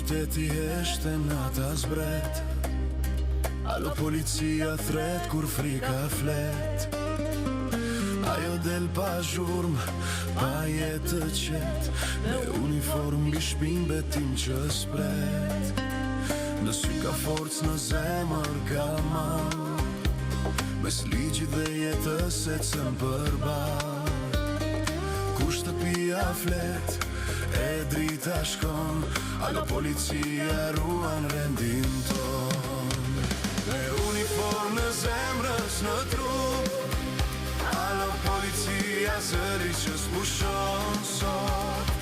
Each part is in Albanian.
Qyteti heshte nata zbret, alo policia thret kur frika flet. Ajo del pa zhurm, pa jetë të qet, me uniform mbi shpin betim që spret. Në sy ka forc, në zemër ka man, mes ligjit dhe jetës e cën përbal. Ku shtëpia flet, e drita shkon, alo policia ruan rendin ton. Me uniform në zemrës në trup, alo policia zëri që s'pushon sot.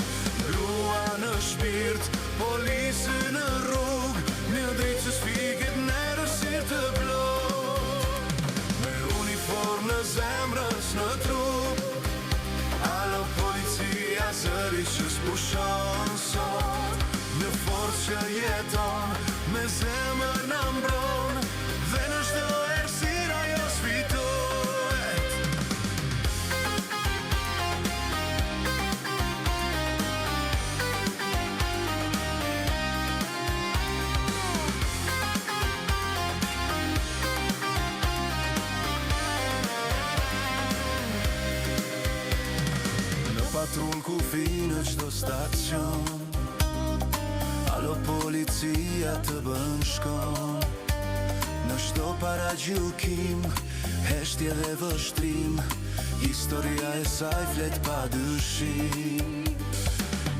Grua në shpirt, polisë në rrug, një dritë që s'fiket në rësir të plot. Me uniform në zemrës në trup, alo policia zëri që s'pushon sot. Në forcë që jeton, me zemër në mbron, dhe në çdo errësirë ajo sfiton. Patrull kufi në çdo stacion, alo policia të bën shkon. Në çdo paragjykim, heshtje dhe vështrim, historia e saj flet pa dyshim.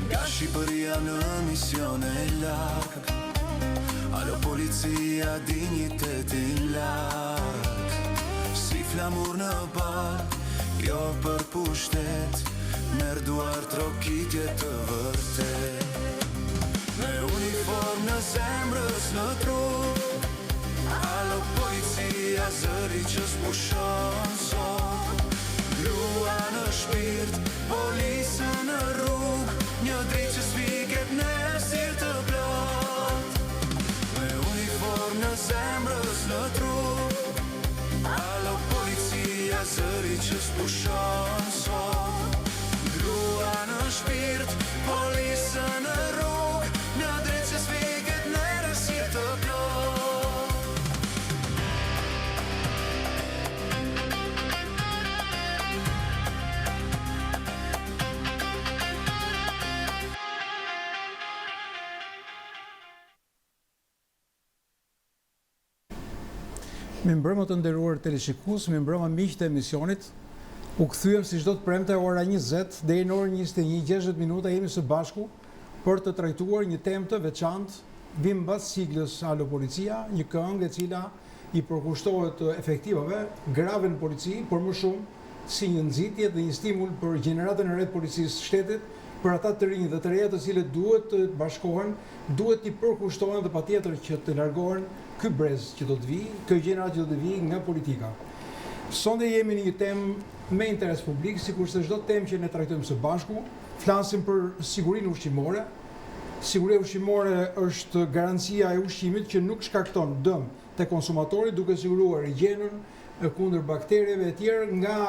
Nga Shqipëria në mision e larg, alo policia dinjitetin larg. Si flamur në bal, jo për pushtet, merr duar trokitje të vërtet. Me uniform në zemrës në trup, alo policia zëri që s'pushon sot. Grua në shpirt, polisë në rrug, një dritë që s'fiket në errësirë të plot. Me uniform në zemrës në trup, alo policia zëri që s'pushon sot. Grua në shpirt, polisë në rrug, një dritë që s'fiket në errësirë të plot. Mirëmbrëma të nderuar teleshikues, mirëmbrëma miq të emisionit. U kthyem si çdo të premte ora 20 deri në orën 21, 60 minuta jemi së bashku për të trajtuar një temë të veçantë. Vim mbas siglës Alo Policia, një këngë e cila i përkushtohet efektivave grave në polici, por më shumë si një nxitje dhe një stimul për gjeneratën e re të policisë së shtetit, për ata të rinj dhe të reja të cilët duhet të bashkohen, duhet të përkushtohen dhe patjetër që të largohen ky brez që do të vijë, kjo gjenerat që do të vijë nga politika. Sonde jemi në një temë me interes publik, sikurse çdo temë që ne trajtojmë së bashku, flasim për sigurinë ushqimore. Siguria ushqimore është garancia e ushqimit që nuk shkakton dëm te konsumatori, duke siguruar higjienën kundër bakterjeve e tjerë nga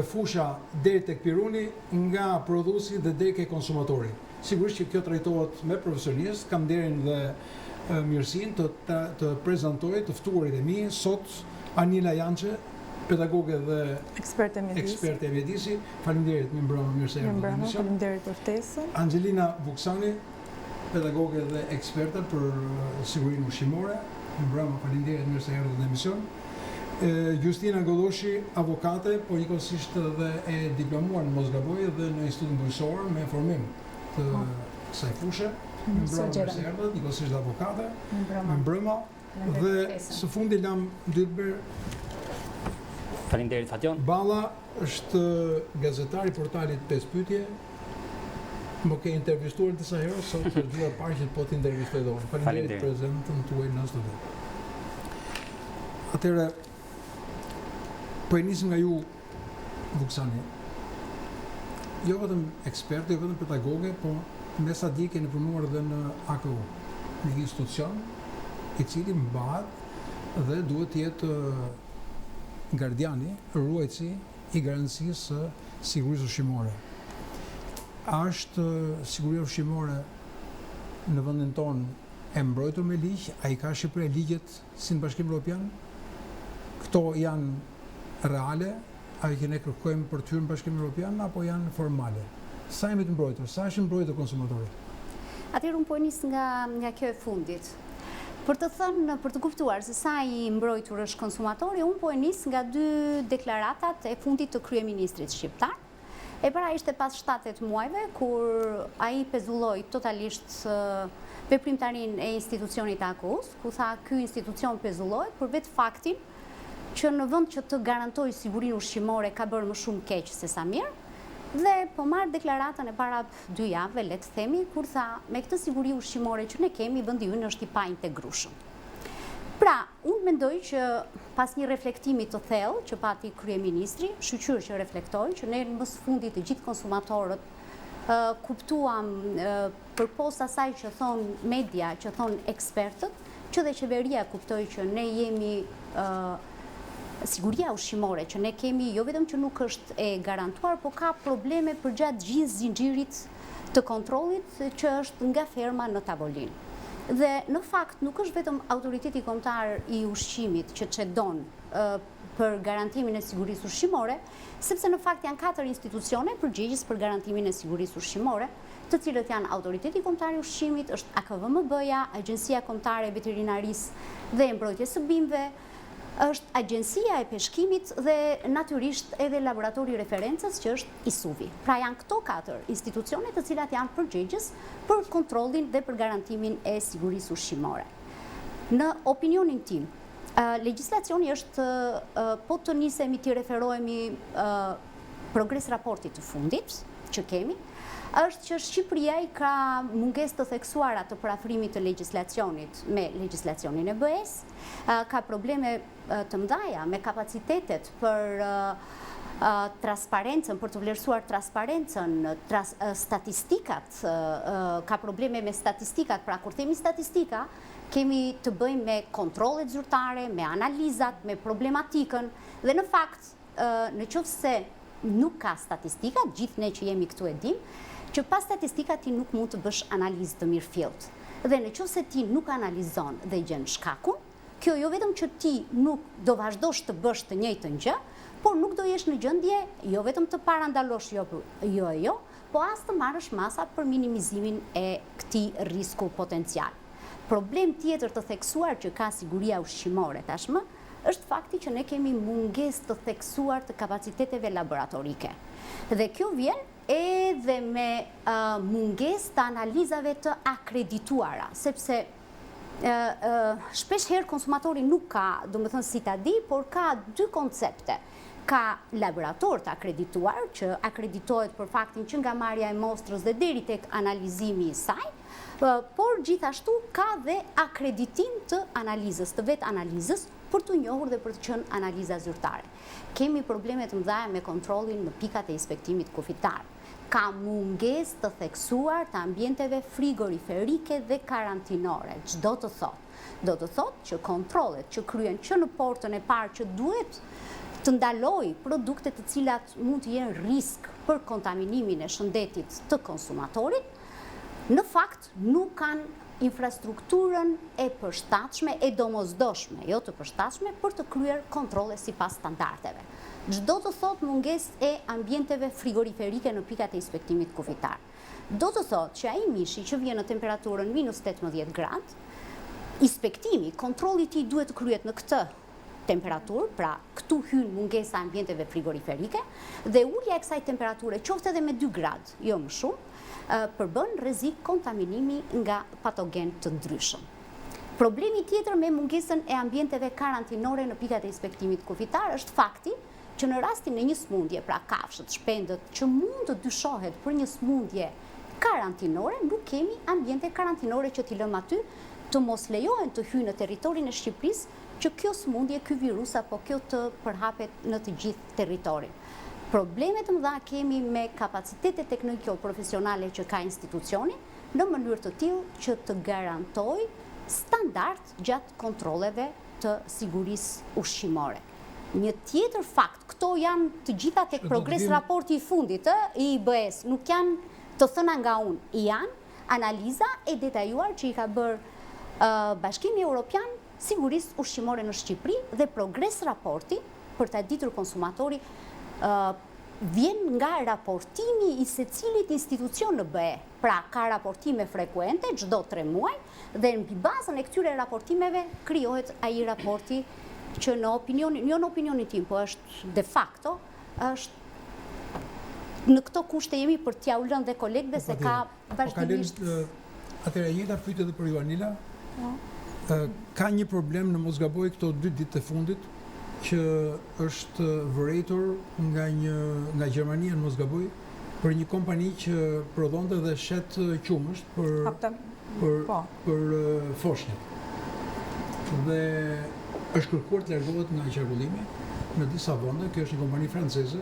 fusha deri tek piruni, nga prodhuesi dhe deri ke konsumatori. Sigurisht që kjo trajtohet me profesionistë, kam nderin dhe mirësinë të prezantoj të ftuarit e mi sot Anila Jançe, pedagoge dhe eksperte e mjedisi. Faleminderit, mirëmbrëma, mirë se erdhët në emision. Faleminderit për ftesën. Angelina Vuksani, pedagoge dhe eksperte për sigurinë ushqimore. Mirëmbrëma, faleminderit, mirë se erdhët në emision. Justina Golloshi, avokate, por njëkohësisht dhe e diplomuar në mos gaboj dhe në Institutin Bujqësor me formim të kësaj fushë. Mirëmbrëma, mirë se erdhët, njëkohësisht dhe avokate. Mirëmbrëma. Dhe së fundi lam Dilber. Faleminderit Fatjon. Balla është gazetar i portalit 5 pyetje. Më ke intervistuar disa herë, sot është dua parë që po të intervistoj dot. Faleminderit për prezantën tuaj në studio. Atëherë po e nisim nga ju, Vuksani. Jo vetëm ekspert, jo vetëm pedagoge, po me sa di keni punuar edhe në AKU, një institucion i cili mbahet dhe duhet të jetë gardiani, ruajtësi i garancisë së sigurisë ushqimore. A është siguria ushqimore në vendin tonë e mbrojtur me ligj, a I ka Shqipëria ligjet si në Bashkimin Evropian? Këto janë reale, a I ne kërkojmë për të hyrë në Bashkimin Evropian apo janë formale? Sa jemi të mbrojtur? Sa është mbrojtur konsumatori? Atëherë unë po nis nga kjo e fundit. Për të thënë, për të kuptuar se sa I mbrojtur është konsumatori, unë po e nis nga 2 deklaratat e fundit të kryeministrit shqiptar. E para ishte pas 7-8 muajve, kur ai pezulloi totalisht veprimtarinë e institucionit AKO-s, ku tha ky institucion pezullohet për vetë faktin që në vend që të garantojë sigurinë ushqimore ka bërë më shumë keq se sa mirë, dhe po marrë deklaratën e para 2 javëve, le të themi, kur tha me këtë siguri ushqimore që ne kemi, vendi ynë është I pa integrueshëm. Pra, unë mendoj që pas një reflektimi të thellë që pati kryeministri, shqyqyr që reflektoi që ne në fundit të gjithë konsumatorët kuptuam përposa asaj që thon media, që thon ekspertët, që dhe qeveria kuptoi që ne jemi siguria ushqimore, që ne kemi jo vetëm që nuk është e garantuar, po ka probleme përgjatë gjithë zinxhirit të kontrollit që është nga ferma në tavolinë. Dhe në fakt nuk është vetëm autoriteti kombëtar I ushqimit që çedon për garantimin e sigurisë ushqimore, sepse në fakt janë 4 institucione përgjegjës për garantimin e sigurisë ushqimore, të cilët janë Autoriteti Kombëtar I Ushqimit, është AKVMB-ja, Agjencia Kombëtare e Veterinarisë dhe e Mbrojtjes së Bimëve, është Agjencia e Peshkimit dhe natyrisht edhe Laboratori I Referencës që është ISUVI. Pra janë këto 4 institucione të cilat janë përgjegjës për kontrollin dhe për garantimin e sigurisë ushqimore. Në opinionin tim, legjislacioni është, po të nisemi të referohemi progres raportit të fundit që kemi, është që Shqipëria I ka mungesë të theksuara të parafrimit të legjislacionit me legjislacionin e BE-s, ka probleme të mëdha me kapacitetet për transparencën, për të vlerësuar transparencën, statistikat, ka probleme me statistikat, pra kur themi statistika, kemi të bëjmë me kontrollet zyrtare, me analizat, me problematikën, dhe në fakt, në qoftë se nuk ka statistika, gjithë ne që jemi këtu e dim, që pas statistika ti nuk mund të bësh analizë të mirëfillt. Dhe në qoftë se ti nuk analizon dhe gjen shkakun, kjo jo vetëm që ti nuk do vazhdosh të bësh të njëjtën gjë, por nuk do jesh në gjendje jo vetëm të parandalosh jo, po as të marrësh masa për minimizimin e këtij risku potencial. Problem tjetër të theksuar që ka siguria ushqimore tashmë, është fakti që ne kemi mungesë të theksuar të kapaciteteve laboratorike. Dhe kjo vjen edhe me mungesë të analizave të akredituara, sepse shpesh herë konsumatori nuk ka, do më thënë si ta di, por ka 2 koncepte. Ka laborator të akredituar, që akreditohet për faktin që nga marrja e mostrës dhe deri tek analizimi I saj, por gjithashtu ka dhe akreditim të analizës, të vetë analizës, për të njohur dhe për të qenë analiza zyrtare. Kemi probleme të mëdha me kontrollin në pikat e inspektimit kufitar. Ka mungesë të theksuar të ambienteve frigoriferike dhe karantinore. Çdo të thotë. Do të thotë që kontrollet që kryen që në portën e parë që duhet të ndaloj produkte të cilat mund të jenë risk për kontaminimin e shëndetit të konsumatorit, në fakt nuk kanë infrastrukturën e përshtatshme, e domosdoshme, jo të përshtatshme, për të kryer kontrolle sipas standardeve. Çdo të thotë mungesë e ambienteve frigoriferike në pikat e inspektimit kufitar. Do të thotë që ai mishi që vjen në temperaturën -18 gradë, inspektimi, kontrolli I tij duhet të kryhet në këtë temperaturë, pra këtu hyn mungesa e ambienteve frigoriferike dhe ulja e kësaj temperature, qoftë edhe me 2 gradë, jo më shumë, përbën rrezik kontaminimi nga patogen të ndryshëm. Problemi tjetër me mungesën e ambienteve karantinore në pikat e inspektimit kufitar është fakti që në rastin e një smundje, pra kafshët, shpendët, që mund të dyshohet për një smundje karantinore, nuk kemi ambiente karantinore që t'i lëmë aty, të mos lejohen të hyjnë në territorin e Shqipërisë që kjo smundje, ky virus apo kjo të përhapet në të gjithë territorin. Problemet të mëdha kemi me kapacitete tekniko-profesionale që ka institucioni në mënyrë të tillë që të garantoj standard gjatë kontrolleve të sigurisë ushqimore. Një tjetër fakt, këto janë të gjitha tek progres raporti I fundit I IBE-s, nuk janë të thëna nga unë, janë analiza e detajuar që i ka bërë Bashkimi Evropian Sigurisë Ushqimore në Shqipëri dhe progres raporti, për ta ditur konsumatori, vjen nga raportimi i secilit institucion në BE. Pra, ka raportime frekuente çdo 3 muaj dhe mbi bazën e këtyre raportimeve krijohet ai raporti që në opinionin tim, po është de facto, është në këto kushte jemi për t'ja u lënë dhe kolegëve se ka vazhdimisht. Atëherë njëta pyetje edhe për Joanila. Ka një problem, në mos gaboj, këto 2 ditë të fundit që është vërejtur nga Gjermania, në mos gaboj, për një kompani që prodhonte dhe shet qumësht për foshnjët. Dhe është kërkuar të largohet nga qarkullimi në disa vende. Kjo është një kompani franceze.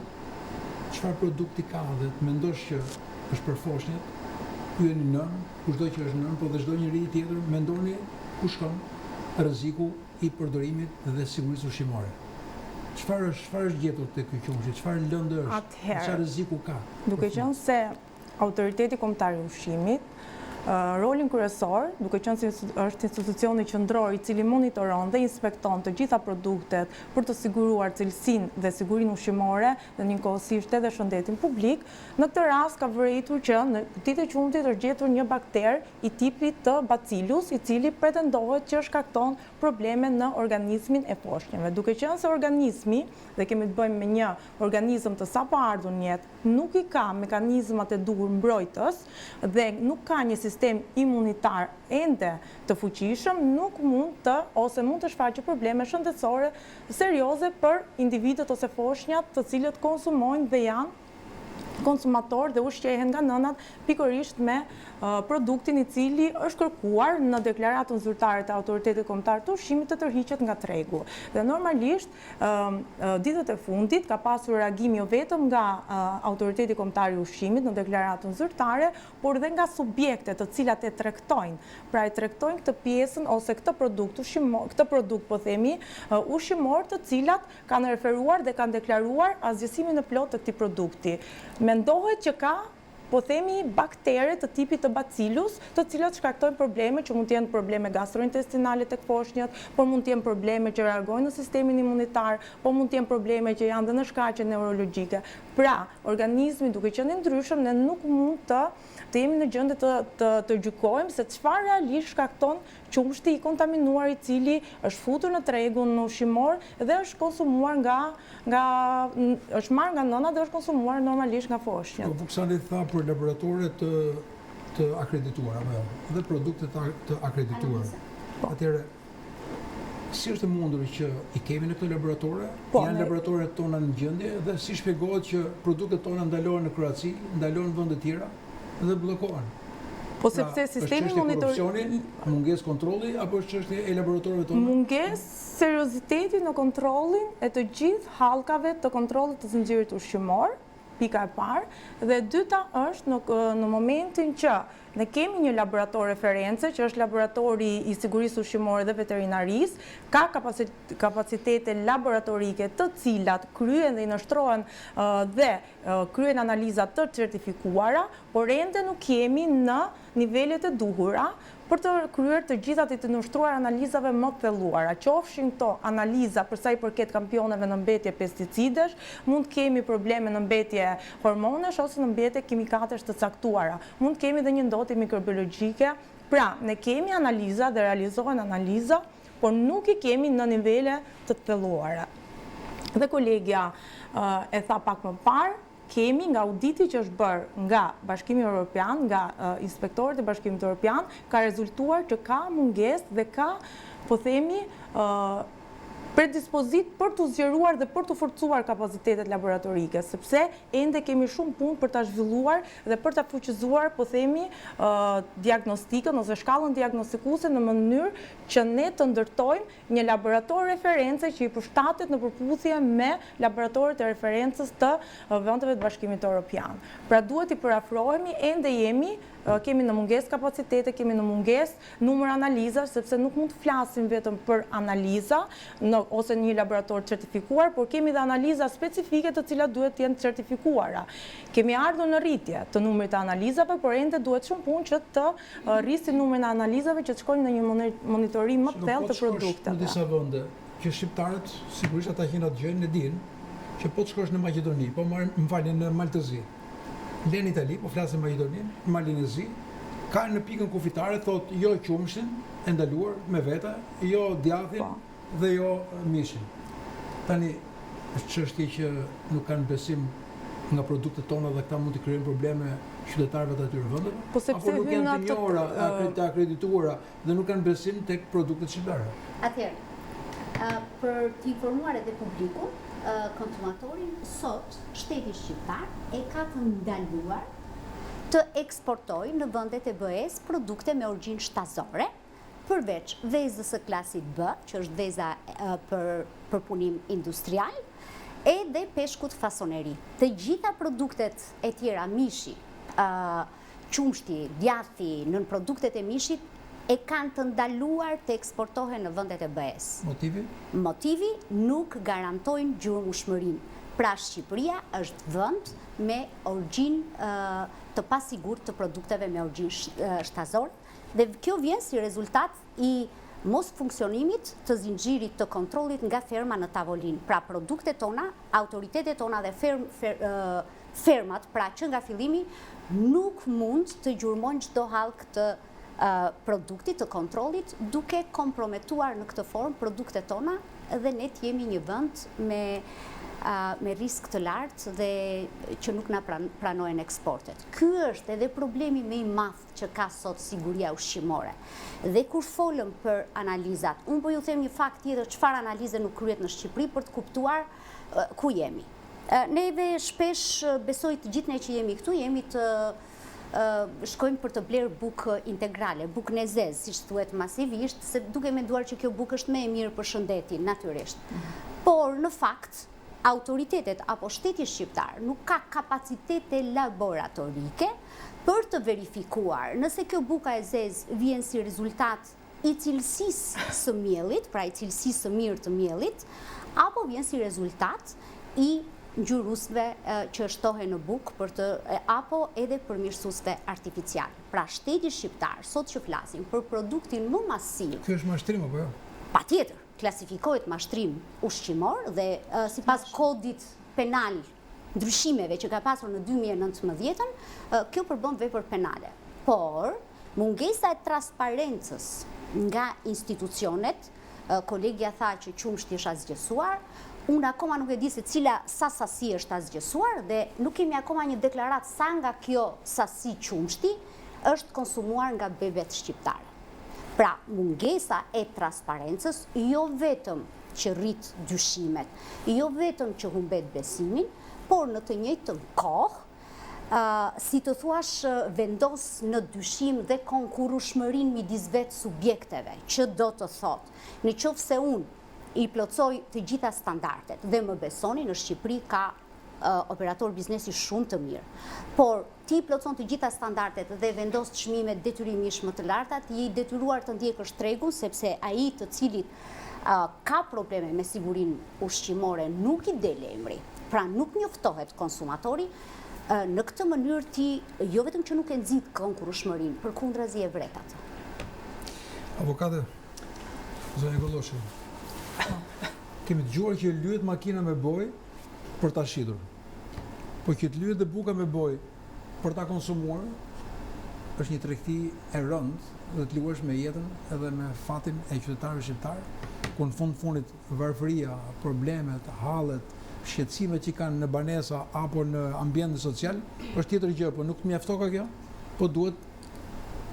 Çfarë produkti ka dhe të mendosh që është për foshnjët, pyeni nën, kushdo që është nën, po dhe çdo njeri tjetër, mendoni ku shkon rreziku i përdorimit dhe sigurisë ushqimore. Çfarë është gjetur te ky qumshi? Çfarë lëndë është? Çfarë rreziku ka? Duke qenë se Autoriteti Kombëtar i Ushqimit rolin kryesor, duke qenë se është institucioni qendror i cili monitoron dhe inspekton të gjitha produktet për të siguruar cilësinë dhe sigurinë ushqimore dhe njëkohësisht edhe shëndetin publik, në këtë rast ka vërejtur që në kutitë e qumshtit është gjetur një bakter i tipit të Bacillus, i cili pretendohet që shkakton probleme në organizmin e foshnjëve. Duke qenë se organizmi, dhe kemi të bëjmë me një organizëm të sapo ardhur në jetë, nuk i ka mekanizmat e duhur mbrojtës dhe nuk ka një sistem imunitar ende të fuqishëm, nuk mund të shfaqë probleme shëndetësore serioze për individët ose foshnjat të cilët konsumojnë dhe janë konsumator dhe ushqehen nga nënat pikërisht me produktin i cili është kërkuar në deklaratën zyrtare të Autoritetit Kombëtar të Ushqimit të tërhiqet nga tregu. Dhe normalisht ditët e fundit ka pasur reagim jo vetëm nga Autoriteti Kombëtar i Ushqimit në deklaratën zyrtare, por dhe nga subjektet të cilat e tregtojnë. Pra e tregtojnë këtë pjesën ose këtë produkt po themi ushqimor, të cilat kanë referuar dhe kanë deklaruar asgjësimin e plotë të këtij produkti. Mendohet që ka, po themi, baktere të tipit të Bacillus, të cilat shkaktojnë probleme që mund të jenë probleme gastrointestinale tek foshnjët, por mund të jenë probleme që reagojnë në sistemin imunitar, por mund të jenë probleme që janë dhe në shkaqe neurologjike. Pra, organizmi duke qenë i ndryshëm, ne nuk mund të jemi në gjendje të gjykojmë se çfarë realisht shkakton qumshti i kontaminuar i cili është futur në tregun ushqimor dhe është konsumuar është marrë nga nëna dhe është konsumuar normalisht nga foshnjët. Vuksani tha për laboratore të akredituara dhe produkte të akredituara. Atëherë, si është e mundur që i kemi në këto laboratore, janë laboratoret tona në gjendje dhe si shpjegohet që produktet tona ndalohen në Kroaci, ndalohen në vende tjera dhe bllokohen? Po sepse sistemi monitorimit, mungesë kontrolli apo është çështje e laboratorëve tonë? Mungesë serioziteti në kontrollin e të gjithë hallkave të kontrollit të zinxhirit ushqimor, pika e parë, dhe dyta është në momentin që ne kemi një laborator reference, që është laboratori i sigurisë ushqimore dhe veterinarisë, ka kapacitete laboratorike të cilat kryen dhe i nështrohen dhe kryen analiza të certifikuara, por ende nuk kemi në nivelet e duhura për të kryer të gjithat i të nështruar analizave më të thelluara. Qofshin këto analiza për sa i përket kampioneve në mbetje pesticidesh, mund kemi probleme në mbetje hormonesh ose në mbetje kimikatesh të caktuara. Mund kemi dhe një ndotje mikrobiologjike. Pra, ne kemi analiza dhe realizohen analiza, por nuk i kemi në nivele të thelluara. Dhe kolegja e tha pak më parë, kemi nga auditi që është bërë nga Bashkimi Evropian, nga inspektorët e Bashkimit Evropian, ka rezultuar që ka mungesë dhe ka, po themi, predispozit për të zgjeruar dhe për të forcuar kapacitetet laboratorike, sepse ende kemi shumë punë për të zhvilluar dhe për të fuqizuar, po themi, diagnostikën ose shkallën diagnostikuese në mënyrë që ne të ndërtojmë një laborator reference që i përshtatet në përputhje me laboratorët e referencës të vendeve të Bashkimit Evropian. Pra duhet i përafrohemi, ende jemi kemi në mungesë kapacitete, kemi në mungesë numër analiza, sepse nuk mund të flasim vetëm për analiza ose një laborator certifikuar, por kemi dhe analiza specifike të cilat duhet të jenë certifikuara. Kemi ardhur në rritje të numrit të analizave, por ende duhet shumë punë që të rrisim numrin e analizave që të shkojnë në një monitorim më të thellë të produkteve. Në disa vende që shqiptarët sigurisht ata që na dëgjojnë e dinë që po të shkosh në Maqedoni, po më falni në Maltezi. Len Itali, po flasim Maqedonin, në Malinezi, ka në pikën kufitare thot jo qumshin e ndaluar me vete, jo djathin dhe jo mishin. Tani është çështje që nuk kanë besim nga produktet tona dhe këta mund të krijojnë probleme qytetarëve të atyre vendeve? Apo nuk janë të njohura, të akredituara dhe nuk kanë besim tek produktet shqiptare? Atëherë, për të informuar edhe publikun, konsumatorin, sot shteti shqiptar e ka të ndaluar të eksportojë në vendet e BE-s produkte me origjinë shtazore, përveç vezës së klasit B, që është veza për punim industrial, edhe peshkut fasoneri. Të gjitha produktet e tjera, mishi, qumshti, djathi, nën produktet e mishit, e kanë të ndaluar të eksportohen në vendet e BE-s. Motivi? Motivi nuk garantojnë gjurmëshmërinë. Pra Shqipëria është vend me origjinë të pasigurt të produkteve me origjinë shtazore, dhe kjo vjen si rezultat i mos funksionimit të zinxhirit të kontrollit nga ferma në tavolinë. Pra produktet tona, autoritetet tona dhe fermat, pra që nga fillimi, nuk mund të gjurmojnë çdo hallk të produktit, të kontrollit, duke komprometuar në këtë formë produktet tona, dhe ne jemi një vend me risk të lartë dhe që nuk na pranojnë eksportet. Ky është edhe problemi më i madh që ka sot siguria ushqimore. Dhe kur folëm për analizat, unë po ju them një fakt tjetër, çfarë analize nuk kryhet në Shqipëri për të kuptuar ku jemi. Neve shpesh, besoj të gjithë ne që jemi këtu, jemi të shkojmë për të blerë bukë integrale, bukë në zezë, si që thuhet masivisht, se duke menduar që kjo bukë është më e mirë për shëndetin, natyrisht. Por, në fakt, autoritetet apo shteti shqiptar nuk ka kapacitete laboratorike për të verifikuar nëse kjo buka e zezë vjen si rezultat i cilësisë së miellit, pra i cilësisë së mirë të miellit, apo vjen si rezultat i ngjyrusve që shtohen në bukë apo edhe përmirësuesve artificial. Pra shteti shqiptar, sot që flasim për produktin më masiv. Ky është mashtrim apo jo? Patjetër, klasifikohet mashtrim ushqimor dhe sipas kodit penal, ndryshimeve që ka pasur në 2019, kjo përbën vepër penale. Por, mungesa e transparencës nga institucionet, kolegja tha që qumshti është azgjësuar, unë akoma nuk e di se cila sasi është azgjësuar dhe nuk kemi akoma një deklarat sa nga kjo sasi qumshti është konsumuar nga bebet shqiptare. Pra, mungesa e transparencës jo vetëm që rrit dyshimet, jo vetëm që humbet besimin, por në të njëjtën kohë, si të thuash, vendos në dyshim dhe konkurrueshmërinë midis vetë subjekteve, që do të thotë, në qoftë se unë i plotësoj të gjitha standardet dhe më besoni, në Shqipëri ka operator biznesi shumë të mirë. Por ti plotëson të gjitha standardet dhe vendos çmime detyrimisht më të larta, ti je i detyruar të ndjekësh tregun, sepse ai të cilit ka probleme me sigurinë ushqimore nuk i del emri, pra nuk njoftohet konsumatori. Në këtë mënyrë ti jo vetëm që nuk e nxit konkurrueshmërinë, përkundrazi e vret atë. Avokate, zonja Golloshi, kemi dëgjuar që lyhet makina me bojë për ta shitur. Po që të lyhet dhe buka me bojë për ta konsumuar, është një tregti e rëndë dhe të luash me jetën edhe me fatin e qytetarëve shqiptar, ku në fundit varfëria, problemet, hallet, shqetësimet që kanë në banesa apo në ambientin social, është tjetër gjë, po nuk mjafton kjo, po duhet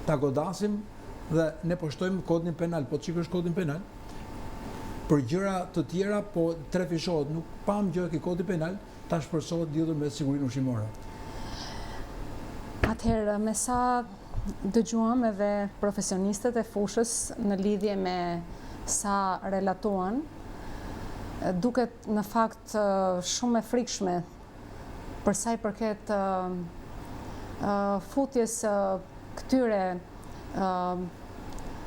ta godasim dhe ne po shtojmë kodin penal, po çik është kodin penal. Për gjëra të tjera, po trefishohet, nuk pam gjë ke kodi penal, ta shpërsohet lidhur me sigurinë ushqimore. Atëherë, me sa dëgjuam edhe profesionistët e fushës në lidhje me sa relatuan, duket në fakt shumë e frikshme për sa i përket futjes këtyre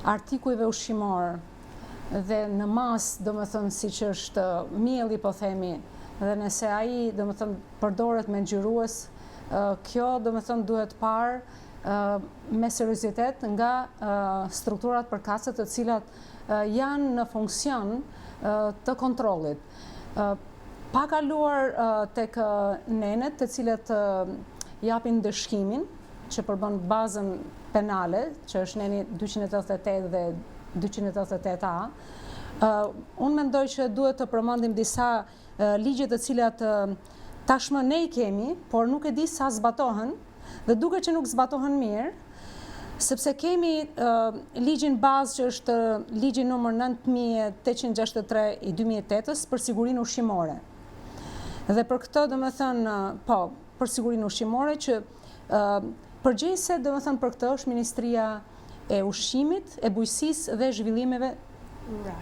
artikujve ushqimor dhe në mas, do më thënë, si që është mielli, po themi, dhe nëse ai, do më thënë, përdoret me ngjyrues, kjo, do më thënë, duhet parë me seriozitet nga strukturat përkatëse të cilat janë në funksion të kontrollit. Pa kaluar tek nenet të cilat japin dëshkimin, që përbën bazën penale, që është neni 288 dhe 288A, unë mendoj që duhet të përmendim disa ligje të cilat tashmë ne i kemi, por nuk e di sa zbatohen, dhe duke që nuk zbatohen mirë, sepse kemi ligjin bazë që është ligji numër 9863 i 2008-ës për sigurinë ushqimore. Dhe për këtë, do me thënë, po, për sigurinë ushqimore, që përgjegjëse, do me thënë, për këtë është Ministria e Ushqimit, e Bujqësisë dhe Zhvillimeve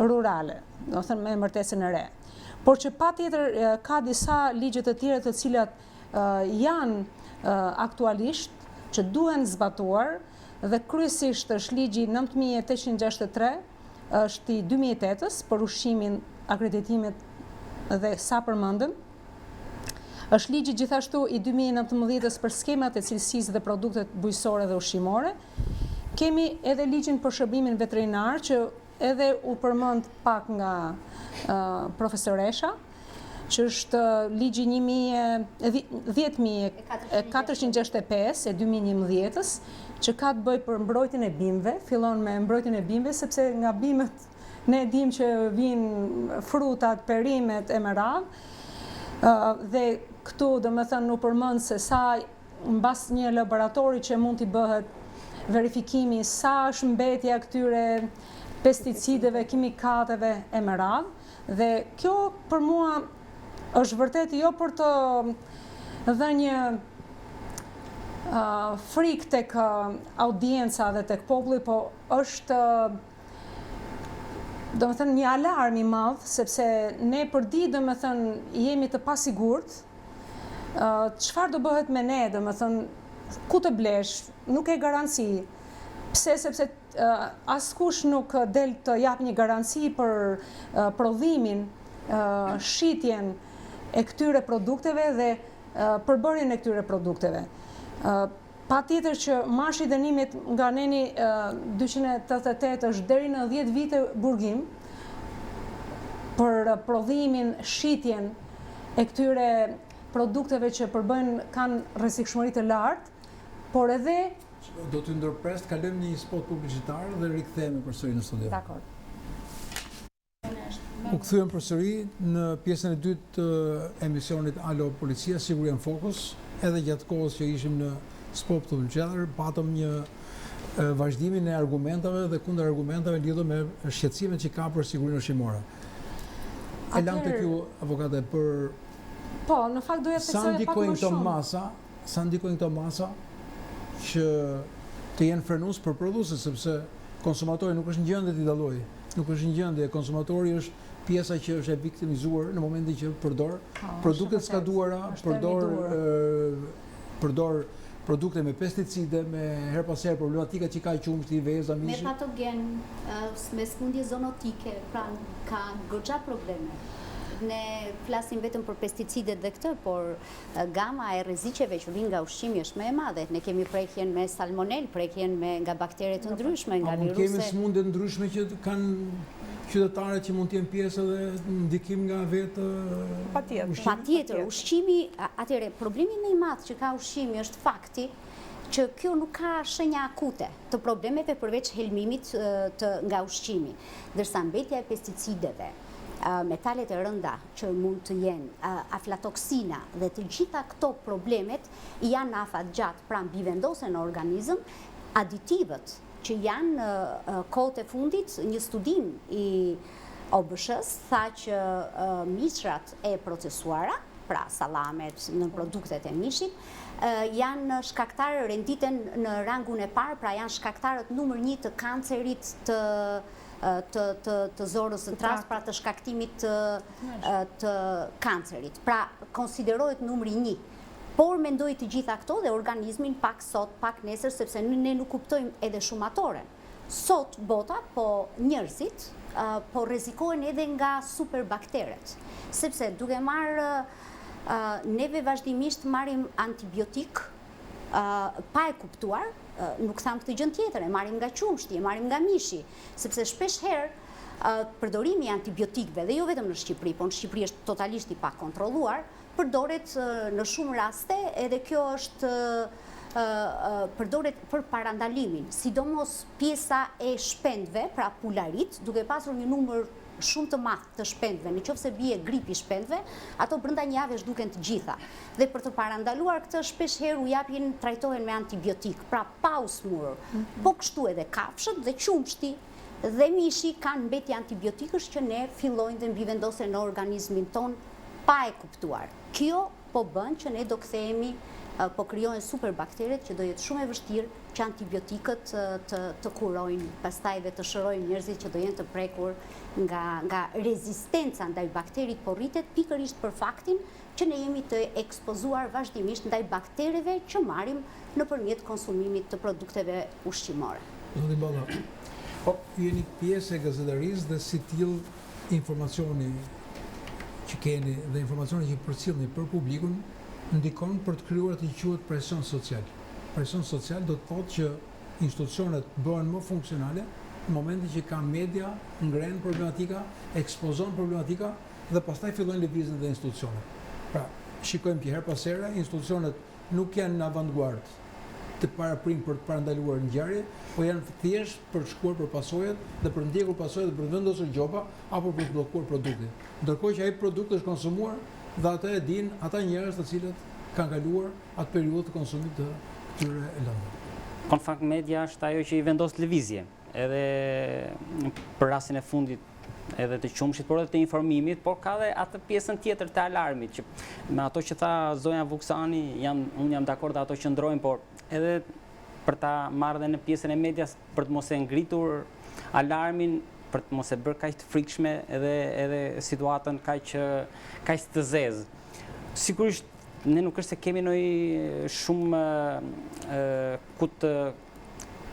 Rurale, do me thënë me emërtesën e re. Por që patjetër ka disa ligje të tjera të cilat janë aktualisht, që duhen zbatuar, dhe kryesisht është ligji 9863, është i 2008-ës për ushqimin, akreditimet dhe sa përmendëm. Është ligji gjithashtu i 2019-ës për skemat e cilësisë dhe produktet bujqësore dhe ushqimore. Kemi edhe ligjin për shërbimin veterinar, që edhe u përmend pak nga profesoresha, që është ligji 10.465 e 2011-ës, që ka të bëj për mbrojtjen e bimëve, fillon me mbrojtjen e bimëve, sepse nga bimët ne dim që vinë frutat, perimet e me radhë, dhe këtu do me thënë nuk përmend se sa mbas një laboratori që mund t'i bëhet verifikimi sa është mbetja këtyre pesticideve, kimikateve e me radhë, dhe kjo për mua është vërtet jo për të dhe një frikë tek audienca dhe tek populli, po është do me thënë një alarm i madh, sepse ne për ditë do me thënë jemi të pasigurt, çfarë do bëhet me ne, do me thënë ku të blesh, nuk e garanci. Pse? Sepse askush nuk del të jap një garanci për prodhimin, shitjen e këtyre produkteve dhe përbërjen e këtyre produkteve. Patjetër që marshi i dënimit nga neni 288 është deri në 10 vite burgim për prodhimin, shitjen e këtyre produkteve që kanë rrezikshmëri të lartë, por edhe do të ndërpres, kalojmë një spot publicitar dhe rikthehemi përsëri në studio. Dakor. U kthyem përsëri në pjesën e dytë të emisionit Alo Policia, Siguria në Fokus, edhe gjatë kohës që ishim në spot publicitar, patëm një vazhdimin e argumentave dhe kundër argumentave lidhur me shqetësimet që ka për sigurinë ushqimore. E lam tek ju, avokate, për po, në fakt doja të theksoj pak më shumë. Sa ndikojnë këto masa që të jenë frenues për prodhuesit, sepse konsumatori nuk është në gjendje të dallojë. Nuk është në gjendje, konsumatori është pjesa që është e viktimizuar në momentin që përdor produkte të skaduara, përdor produkte me pesticide, me her pas herë problematika që ka qumshti, veza, mishi. Me patogen, me smundje zoonotike, pra ka goxha probleme. Ne flasim vetëm për pesticidet dhe këtë, por gama e rreziqeve që vijnë nga ushqimi është më e madhe. Ne kemi prekjen me salmonel, prekjen nga baktere të ndryshme, nga viruse. Kemi smundje ndryshme që kanë qytetarët që mund të jenë pjesë dhe ndikim nga vetë Patjetër, ushqimi, atëre problemi më i madh që ka ushqimi është fakti që kjo nuk ka shenja akute të problemeve përveç helmimit nga ushqimi, ndërsa mbetja e pesticideve, metalet e rënda që mund të jenë, aflatoksina dhe të gjitha këto problemet janë afatgjat, pra bivendosen në organizëm, aditivët që janë kohët e fundit, një studim i OBSH-s tha që mishrat e procesuara, pra sallamet në produktet e mishit, janë shkaktarë, renditen në rangun e parë, pra janë shkaktarët numër 1 të kancerit të zorës së tras, pra të shkaktimit të kancerit. Pra konsiderohet numri 1. Por mendoj të gjitha këto dhe organizmin pak sot, pak nesër, sepse ne nuk kuptojmë edhe shumatore. Sot bota, po njerëzit, po rrezikohen edhe nga superbakteret. Sepse duke marrë neve vazhdimisht marrim antibiotik pa e kuptuar, nuk tham këtë gjën tjetër, e marrim nga qumshti, e marrim nga mishi, sepse shpesh herë përdorimi i antibiotikëve dhe jo vetëm në Shqipëri, por në Shqipëri është totalisht i pakontrolluar, përdoret në shumë raste, edhe kjo është përdoret për parandalimin, sidomos pjesa e shpendve, pra pularit, duke pasur një numër shumë të madh të shpendve, në qoftë se bie gripi shpendve, ato brenda një jave zhduken të gjitha. Dhe për të parandaluar këtë, shpesh herë u japin, trajtohen me antibiotik, pra pa u smurur. Po kështu edhe kafshët dhe qumshti dhe mishi kanë mbetje antibiotikësh që ne fillojnë dhe mbivendosen në organizmin ton pa e kuptuar. Kjo po bën që ne do kthehemi, po krijohen superbakteret që do jetë shumë e vështirë që antibiotikët të kurojnë, pastaj dhe të shërojnë njerëzit që do jenë të prekur nga rezistenca ndaj bakterit, por rritet pikërisht për faktin që ne jemi të ekspozuar vazhdimisht ndaj baktereve që marrim nëpërmjet konsumimit të produkteve ushqimore. Zoti Balla, jeni pjesë e gazetarisë dhe si tillë informacioni që keni dhe informacioni që përcjellni për publikun ndikon për të krijuar të quhet presion social. Presion social do të thotë që institucionet bëhen më funksionale në momentin që ka media ngren problematika, ekspozon problematika dhe pastaj fillojnë lëvizjen dhe institucionet. Pra, shikojmë që her pas here institucionet nuk janë në avantgardë të paraprim për të parandaluar ngjarje, po janë thjesht për të shkuar për pasojat dhe për ndjekur pasojat dhe për të vendosur gjoba apo për të bllokuar produktin. Ndërkohë që ai produkt është konsumuar dhe atë e dinë ata njerëz të cilët kanë kaluar atë periudhë të konsumit të këtyre lëndëve. Në fakt media është ajo që i vendos lëvizje, edhe për rastin e fundit edhe të qumshit, por edhe të informimit, por ka dhe atë pjesën tjetër të alarmit, që me ato që tha zonja Vuksani, unë jam dakord ato që ndrojnë, por edhe për ta marrë dhe në pjesën e medias për të mos e ngritur alarmin, për të mos e bërë kaq të frikshme edhe situatën kaq të zezë. Sigurisht ne nuk është se kemi ndonjë shumë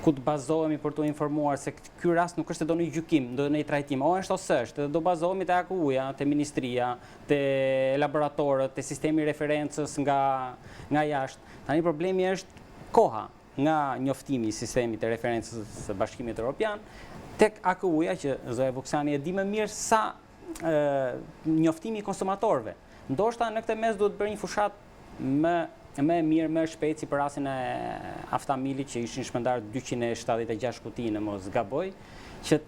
ku të bazohemi për të informuar, se ky rast nuk është do një gjykim, do një trajtim, është ose është, do bazohemi te AKU-ja, te ministria, te laboratorët, te sistemi referencës nga jashtë. Tani problemi është koha nga njoftimi i sistemit të referencës së Bashkimit Evropian tek AKU-ja, që zoja Vuksani e di më mirë sa njoftimi i konsumatorëve. Ndoshta në këtë mes duhet bërë një fushat më mirë, më shpejt, si për rastin e Aftamilit që ishin shpërndar 276 kuti në mos gaboj, që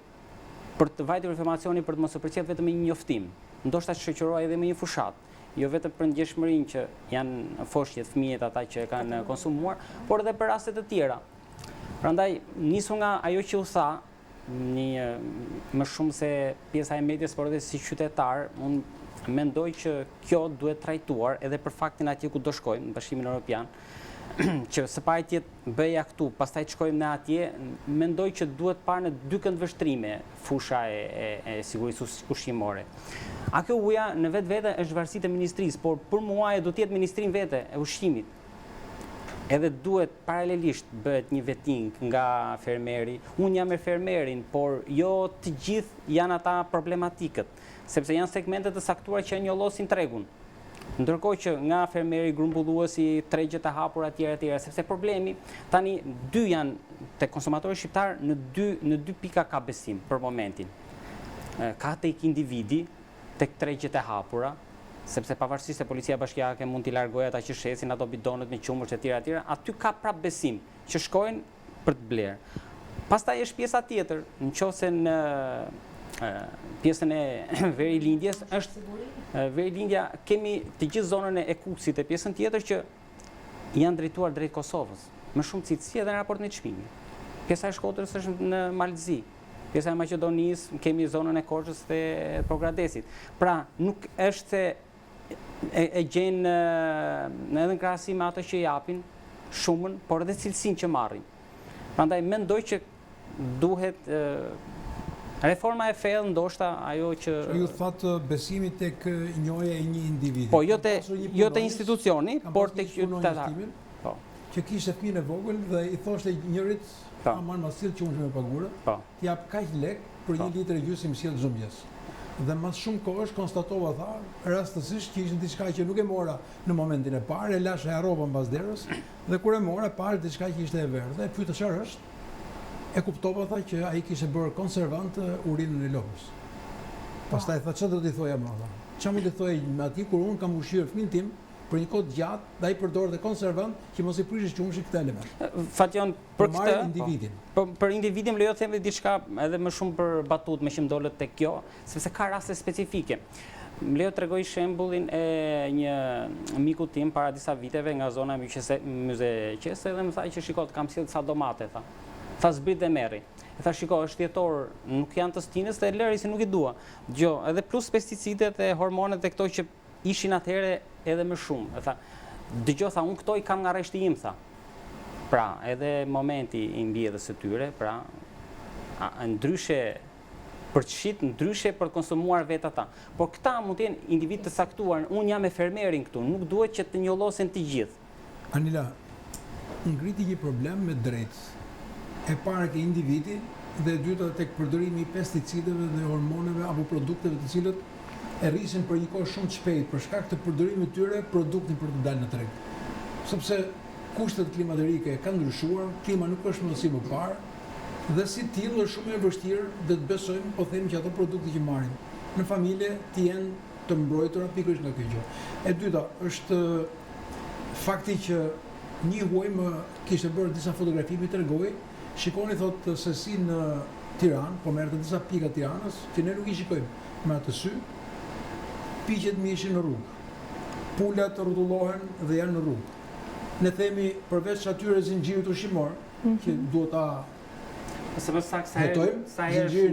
për të vajtur informacioni për të mos u përcjell vetëm një njoftim, ndoshta shoqërohej edhe me një fushat, jo vetëm për ndjeshmërinë që janë foshjet, fëmijët ata që kanë konsumuar, por edhe për raste të tjera. Prandaj nisu nga ajo që u tha, më shumë se pjesa e medias, por edhe si qytetar, unë mendoj që kjo duhet trajtuar edhe për faktin atje ku do shkojmë, në Bashkimin Evropian, që së pari tjetë bëja këtu, pastaj të shkojmë në atje, mendoj që duhet parë në dy këndvështrime fusha e sigurisë ushqimore. AKU-ja në vetë është varësi të ministrisë, por për mua do të jetë ministrin vete e ushqimit. Edhe duhet paralelisht bëhet një vetting nga fermeri. Unë jam me fermerin, por jo të gjithë janë ata problematikët, sepse janë segmente të saktuara që njollosin tregun. Ndërkohë që nga fermeri, grumbulluesi, tregjet e hapura etj, sepse problemi tani dy janë te konsumatori shqiptar, në dy pika ka besim për momentin. Ka tek individi, tek tregjet e hapura, sepse pavarësisht se policia bashkiake mund t'i largojë ata që shesin ato bidonët me qumësht etj, aty ka prap besim që shkojnë për të blerë. Pastaj është pjesa tjetër, nëse në pjesën e verilindjes është verilindja, kemi të gjithë zonën e Kukësit e pjesën tjetër që janë drejtuar drejt Kosovës, me shumë cilësi edhe në raport me çmimin. Pjesa e Shkodrës është në Malzi, pjesa e Maqedonisë kemi zonën e Korçës dhe Progradesit. Pra nuk është se e gjenë edhe në krahasim me ato që japin shumën, por edhe cilësinë që marrin. Prandaj mendoj që duhet Reforma e thellë ndoshta ajo që Ju thatë besimi tek njohja e një individi. po jo te institucioni, por tek qytetar. Po. Që kishte fëmijën e vogël dhe i thoshte njërit, Po. aman ma sill që unë me pagura, Po. t'jap kaq lek për Po. 1 litër gjysmë sjell çdo mëngjes. Dhe mas shumë kohësh konstatova rastësisht që ishte diçka që nuk e mora në momentin e parë, e lash e harrova mbas derës, dhe kur e mora pash diçka që ishte e verdhë, e pyeta çfarë është. E kuptova që ai kishte bërë konservant urinën e lopës. Pastaj tha çfarë do t'i thoja më tha. Çfarë mund t'i thoj me aty kur unë kam ushqyer fëmin tim për një kohë gjatë, dhe ai përdorte konservant që mos i prishësh qumshi këtë element. Fatjon për marrë këtë individin. Për individin lejo të them diçka edhe më shumë për batut me që më dolët tek kjo, sepse ka raste specifike. Më lejo t'rregoj shembullin e një miku tim para disa viteve nga zona Myze Qese dhe më tha që shiko, kam sjellë ca domate, tha. Tha zbrit dhe merri. E tha shiko, është jetor, nuk janë të stinës dhe lëri si nuk i dua. Gjo, edhe plus pesticidet e hormonet e këto që ishin atëhere edhe më shumë. E tha, dëgjo, tha, unë këto i kam nga rreshti im, tha. Pra, edhe momenti i mbjedhjes së tyre, pra, ndryshe për të shit, ndryshe për të konsumuar vetë ata. Por këta mund të jenë individ të saktuar, unë jam me fermerin këtu, nuk duhet që të njollosen të gjithë. Anila, ngriti një problem me drejtë. E para ke individi dhe e dyta tek përdorimi i pesticideve dhe hormoneve apo produkteve të cilët e rrisin për një kohë shumë të shpejtë për shkak të përdorimit të tyre produktin për të dalë në treg. Sepse kushtet klimatike kanë ndryshuar, klima nuk është më si më parë dhe si tillë është shumë e vështirë dhe të besojmë, po themi që ato produkte që marrin në familje të jenë të mbrojtura pikërisht nga kjo gjë. E dyta është fakti që një huaj më kishte bërë disa fotografi mi tregoi. Shikoni, thotë, se si në Tiranë, po merrte disa pika Tiranës, që ne nuk i shikojmë me atë sy, piqet mishin në rrugë. Pulat rrotullohen dhe janë në rrugë. Ne themi përveç atyre zinxhirit ushqimor, që duhet ta Se më saktë sa herë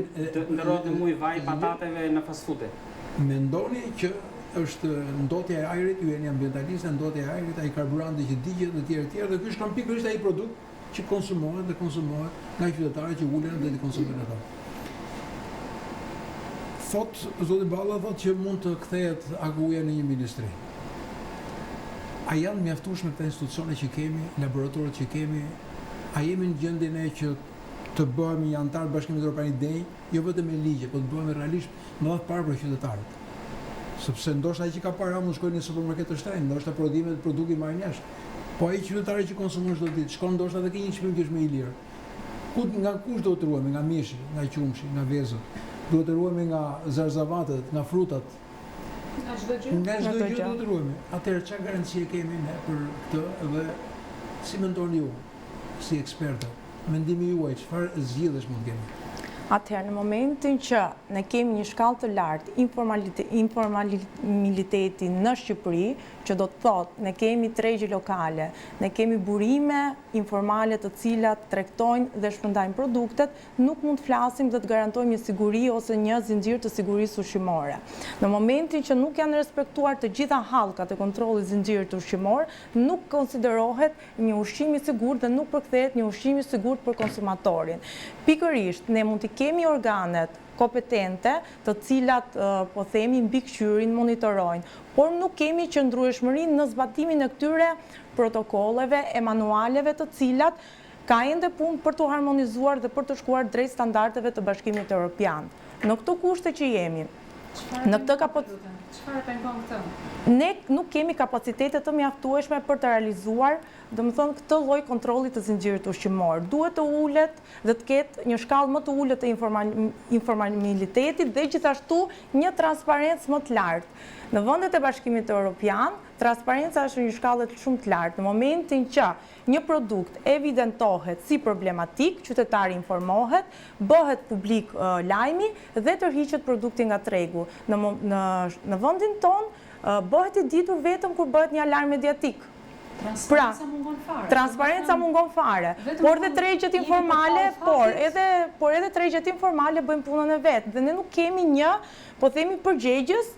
ndërrohet në muj vaj patateve në fast food. Mendoni që është ndotja e ajrit, ju jeni ambientaliste, ndotja e ajrit, ai karburanti që digjet dhe tjerë dhe ky shkon pikërisht ai produkt që konsumohet nga qytetarët që ulen dhe të konsumojnë ata. Thot zoti Balla që mund të kthehet AKU-ja në një ministri. A janë mjaftueshme këta institucione që kemi, laboratorët që kemi, a jemi në gjendjen e që të bëhemi një antar të Bashkimit Evropian Day, jo vetëm me ligje, por të bëhemi realisht më dha parë për qytetarët. Sepse ndoshta ai që ka para mund shkojë në supermarket të shtrenjtë, ndoshta produkti marrin jashtë. Po ai qytetari që konsumon çdo ditë, shkon ndoshta edhe ke një çmim që është më i lirë. Nga kush do të ruhemi? Nga mishi, nga qumshi, nga vezët. Duhet të ruhemi nga zarzavatet, nga frutat. Nga çdo gjë do të ruhemi. Atëherë çfarë garancie kemi ne për këtë dhe si mendoni ju, si ekspertë? Mendimi juaj, çfarë zgjidhjesh mund të kemi? Atëherë, në momentin që ne kemi një shkallë të lartë informaliteti në Shqipëri, që do të thotë ne kemi tregje lokale, ne kemi burime informale të cilat tregtojnë dhe shpërndajnë produktet, nuk mund të flasim dhe të garantojmë një siguri ose një zinxhir të sigurisë ushqimore. Në momentin që nuk janë respektuar të gjitha hallkat e kontrollit zinxhirit ushqimor, nuk konsiderohet një ushqim i sigurt dhe nuk përkthehet një ushqim i sigurt për konsumatorin. Pikërisht, ne mund të kemi organet kompetente të cilat, po themi, mbikëqyrin monitorojnë, por nuk kemi qëndrueshmërinë në zbatimin e këtyre protokolleve e manualeve të cilat ka ende punë për të harmonizuar dhe për të shkuar drejt standardeve të Bashkimit Evropian. Në këto kushte që jemi, Çfarë pengon këtë? Ne nuk kemi kapacitete të mjaftueshme për të realizuar, domethënë, këtë lloj kontrolli të zinxhirit ushqimor. Duhet të ulet dhe të ketë një shkallë më të ulët të informalitetit dhe gjithashtu një transparencë më të lartë. Në vendet e Bashkimit Evropian, transparenca është një shkallë shumë të lartë. Në momentin që një produkt evidentohet si problematik, qytetari informohet, bëhet publik lajmi dhe tërhiqet produkti nga tregu. Në vendin tonë bëhet i ditur vetëm kur bëhet një alarm mediatik. Transparenca mungon fare. Transparenca mungon fare. Por edhe tregjet informale, por edhe tregjet informale bëjnë punën e vet dhe ne nuk kemi një, po themi, përgjegjës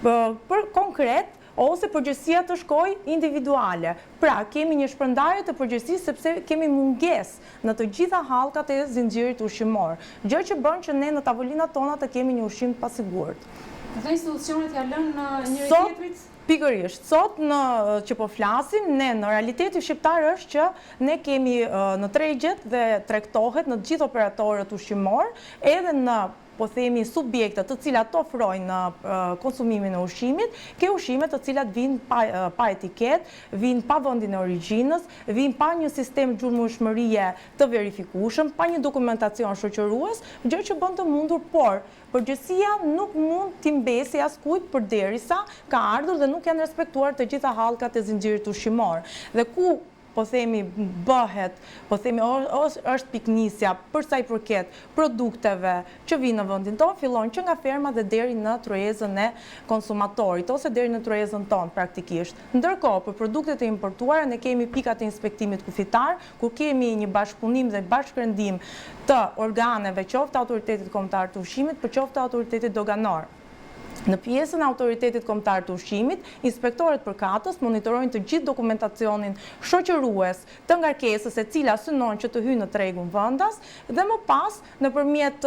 për konkret ose përgjegjësia të shkojë individuale. Pra, kemi një shpërndarje të përgjegjësisë sepse kemi mungesë në të gjitha hallkat e zinxhirit ushqimor. Gjë që bën që ne në tavolinat tona të kemi një ushqim të pasigurt. Këto institucionet ja lënë njëri tjetrit? Pikërisht, sot që po flasim, ne në realiteti shqiptar është që ne kemi në tregjet dhe tregtohet në gjithë operatorët ushqimor, edhe në po themi subjekte të cilat ofrojnë konsumimin e ushqimit, ke ushqime të cilat vinë pa etiket, vinë pa vendin e origjinës, vinë pa një sistem gjurmëshmërie të verifikueshëm, pa një dokumentacion shoqërues, gjë që bën të mundur, por përgjësia nuk mund t'i mbesi askujt përderisa ka ardhur dhe nuk janë respektuar të gjitha hallkat e zinxhirit ushqimor. Dhe ku po themi bëhet, po themi është piknisja për sa i përket produkteve që vinë në vendin tonë, fillon që nga ferma dhe deri në truezën e konsumatorit ose deri në truezën tonë praktikisht. Ndërkohë, për produktet e importuara ne kemi pikat e inspektimit kufitar, ku kemi një bashkëpunim dhe bashkërendim të organeve, qoftë autoritetit kombëtar të ushqimit, për qoftë autoritetit doganor. Në pjesën e autoritetit kombëtar të ushqimit, inspektorët përkatës monitorojnë të gjithë dokumentacionin shoqërues të ngarkesës e cila synon që të hyjë në tregun vendas dhe më pas nëpërmjet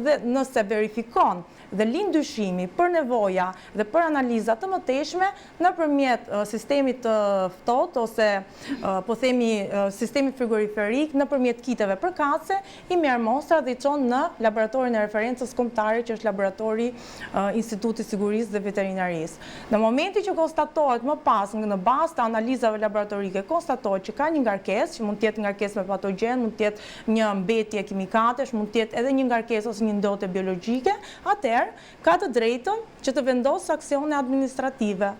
dhe nëse verifikon dhe lind dyshimi për nevoja dhe për analiza të mëtejshme nëpërmjet sistemit të ftohtë ose po themi sistemit frigoriferik, nëpërmjet kiteve përkatëse, i merr mostra dhe i çon në laboratorin e referencës kombëtare që është laboratori Instituti Sigurisë dhe Veterinarisë. Në momenti që konstatohet më pas në bazë të analizave laboratorike, konstatohet që ka një ngarkesë, që mund të jetë ngarkesë me patogjen, mund të jetë një mbetje kimikatesh, mund të jetë edhe një ngarkesë ose një ndotje biologjike, atëherë ka të drejtën që të vendosë aksione administrative.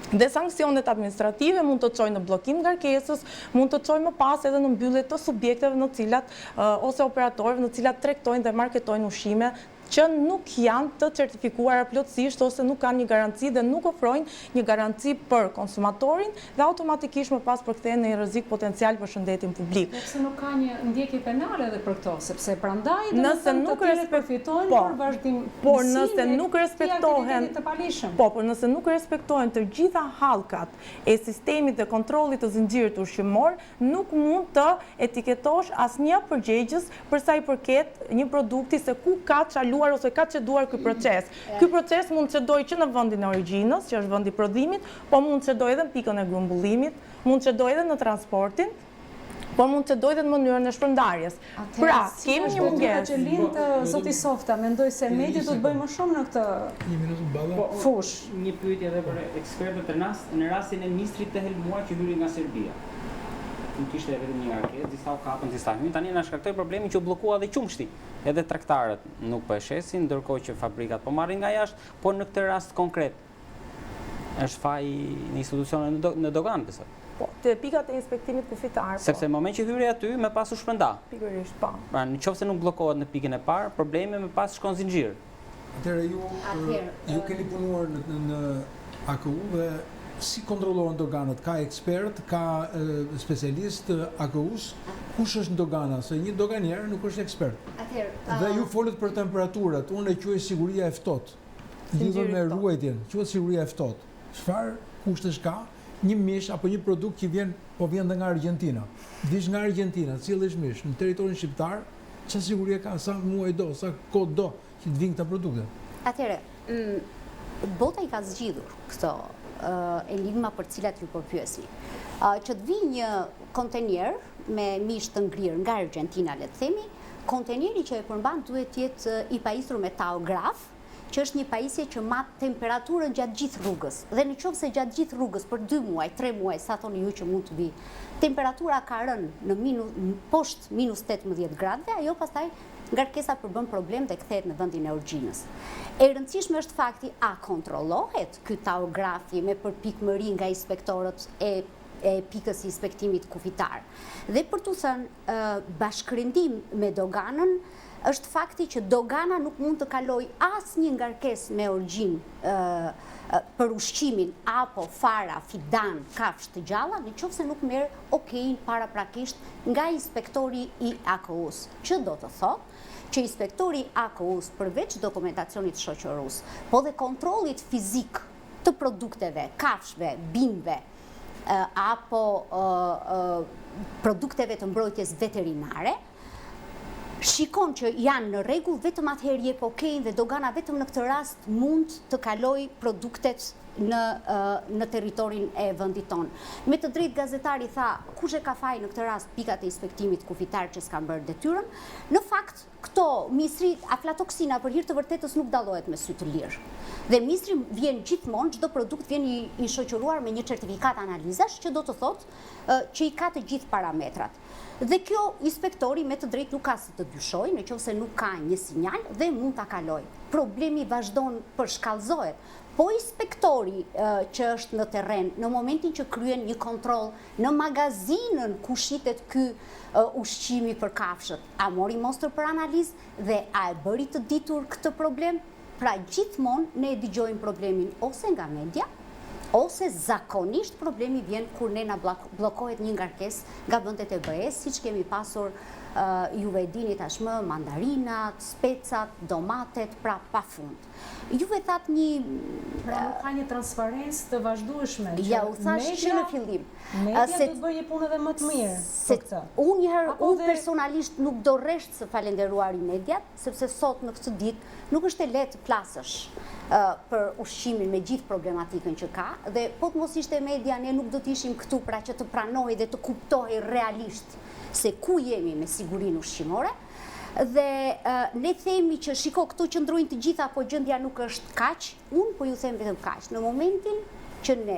Dhe sanksionet administrative mund të çojnë në bllokim ngarkesës, mund të çojnë më pas edhe në mbyllje të subjekteve në cilat ose operatorëve në cilat tregtojnë dhe marketojnë ushqime që nuk janë të certifikuara plotësisht ose nuk kanë një garanci dhe nuk ofrojnë një garanci për konsumatorin dhe automatikisht më pas përkthehen në një rrezik potencial për shëndetin publik. Sepse nuk ka një ndjekje penale edhe për këto, sepse prandaj nëse nuk përfitojnë për vazhdim. Por nëse nuk respektohen por nëse nuk respektohen të gjitha hallkat e sistemit dhe kontrollit të zinxhirit ushqimor, nuk mund të etiketosh asnjë përgjegjës për sa i përket një produkti se ku ka ose ka çeduar ky proces. Ky proces mund të çedojë që në vendin e origjinës, që është vendi i prodhimit, po mund të çedojë edhe në pikën e grumbullimit, mund të çedojë edhe në transportin, por mund të çedojë edhe në mënyrën e shpërndarjes. Pra, kemi një mungesë që lind zoti Softa, mendoj se mediat do të bëjnë më shumë në këtë fushë. Një pyetje edhe për ekspertët në rastin e ministrit të helmuar që hyri nga Serbia. Nuk ishte vetëm një ngarkesë, disa u kapën, disa hyn. Tani na shkaktoi problemin që u bllokua dhe qumshti. Edhe tregtarët nuk po e shesin, ndërkohë që fabrikat po marrin nga jashtë, por në këtë rast konkret është faji në institucione në doganë besoj. Po, të pikat e inspektimit kufitar. Sepse në moment që hyri aty, me pas u shpërnda. Pikërisht, po. Pra, nëse nuk bllokohet në pikën e parë, problemi me pas shkon zinxhir. Atëherë ju keni punuar në AKU dhe si kontrollohen doganët? Ka ekspert, ka specialist AKU-s? Kush është në dogana? Se një doganier nuk është ekspert. Dhe ju folët për temperaturat. Unë e quaj siguria e ftohtë. Lidhur me ruajtjen, quhet siguria e ftohtë. Çfarë kushtesh ka? Një mish apo një produkt që vjen nga Argjentina. Vish nga Argjentina, cillesh mish në territorin shqiptar, çfarë sigurie ka? Sa muaj do, sa kohë do që të vinë këta produkte? Atëherë, bota i ka zgjidhur këto enigma për cilat ju përpyesni. Që të vi një kontenjer me mish të ngrirë nga Argentina, le të themi, kontenjeri që e përmban duhet jetë i pajisur me taograf, që është një pajisje që mat temperaturën gjatë gjithë rrugës. Dhe në qoftë se gjatë gjithë rrugës për 2 muaj, 3 muaj, sa thoni ju që mund të vi, temperatura ka rënë në poshtë -18 gradëve, ajo pastaj ngarkesa përbën problem dhe kthehet në vendin e origjinës. E rëndësishme është fakti a kontrollohet ky taografi me përpikmëri nga inspektorët e pikës i inspektimit kufitar. Dhe për të thënë bashkërendim me doganën, është fakti që dogana nuk mund të kaloj asnjë ngarkesë me origjinë për ushqimin apo fara, fidan, kafshë të gjalla, nëse nuk merr okejin paraprakisht nga inspektori i AKU-s, që do të thotë që inspektori i AKU-s përveç dokumentacionit shoqërus, po dhe kontrollit fizik të produkteve, kafshve, bimëve, apo produkteve të mbrojtjes veterinare, shikon që janë në rregull, vetëm atëherë jep okejin dhe dogana vetëm në këtë rast mund të kaloj produktet në territorin e vendit tonë. Me të drejtë gazetari tha, kush e ka faj në këtë rast pikat e inspektimit kufitar që s'kan bërë detyrën? Në fakt, këto ministri aflatoksina për hir të vërtetës nuk dallohet me sy të lirë. Dhe ministri vjen gjithmonë, çdo produkt vjen i shoqëruar me një certifikat analizash që do të thotë që i ka të gjithë parametrat. Dhe kjo inspektori me të drejtë nuk ka si të dyshoj, nëse nuk ka një sinjal dhe mund ta kaloj. Problemi vazhdon përshkallëzohet. Po inspektori që është në terren, në momentin që kryen një kontroll në magazinën ku shitet ky ushqimi për kafshët, a mori mostër për analizë dhe a e bëri të ditur këtë problem? Pra gjithmonë ne e dëgjojmë problemin ose nga media, ose zakonisht problemi vjen kur ne na bllokohet një ngarkesë nga vendet e BE-s, siç kemi pasur juve e dini tashmë mandarinat, specat, domatet, pra pafund. Juve thatë një... Pra nuk ka një transparencë të vazhdueshme. Ja u thash që në fillim. Media do të bëjë një punë edhe më të mirë për këtë. Unë personalisht nuk do rresht së falenderuari mediat, sepse sot në këtë ditë nuk është e lehtë të flasësh për ushqimin me gjithë problematikën që ka, dhe po të mos ishte media, ne nuk do të ishim këtu pra që të pranoj dhe të kuptoj realisht se ku jemi me sigurinë ushqimore, dhe ne themi që shiko këtu qëndrojnë të gjitha, po gjendja nuk është kaq, unë po ju them vetëm kaq. Në momentin që ne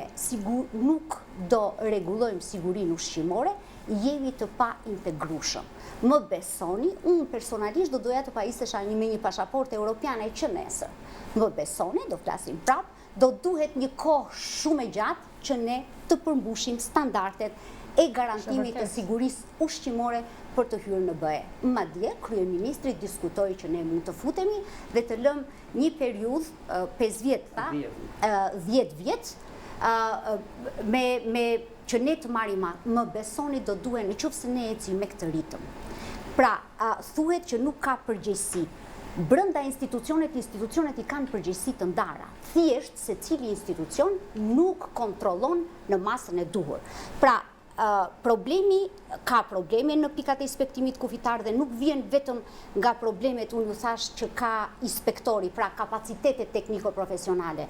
nuk do rregullojmë sigurinë ushqimore, jemi të pa integrueshëm. Më besoni, unë personalisht do doja të pajisesha me një pasaportë europiane që nesër. Më besoni, do flasim prap, do duhet një kohë shumë e gjatë që ne të përmbushim standardet e garantimit të sigurisë ushqimore për të hyrë në BE. Madje, kryeministri diskutoi që ne mund të futemi dhe të lëmë një periudhë 5 vjet, 10 vjet, me që ne të marrim atë. Më besoni, do duhen nëse ne ecim me këtë ritëm. Pra, thuhet që nuk ka përgjegjësi. Brenda institucionet i kanë përgjegjësi të ndara. Thjesht secili institucion nuk kontrollon në masën e duhur. Pra, ka probleme në pikat e inspektimit kufitar dhe nuk vjen vetëm nga problemet, unë ju thash që ka inspektori, pra kapacitetet tekniko-profesionale.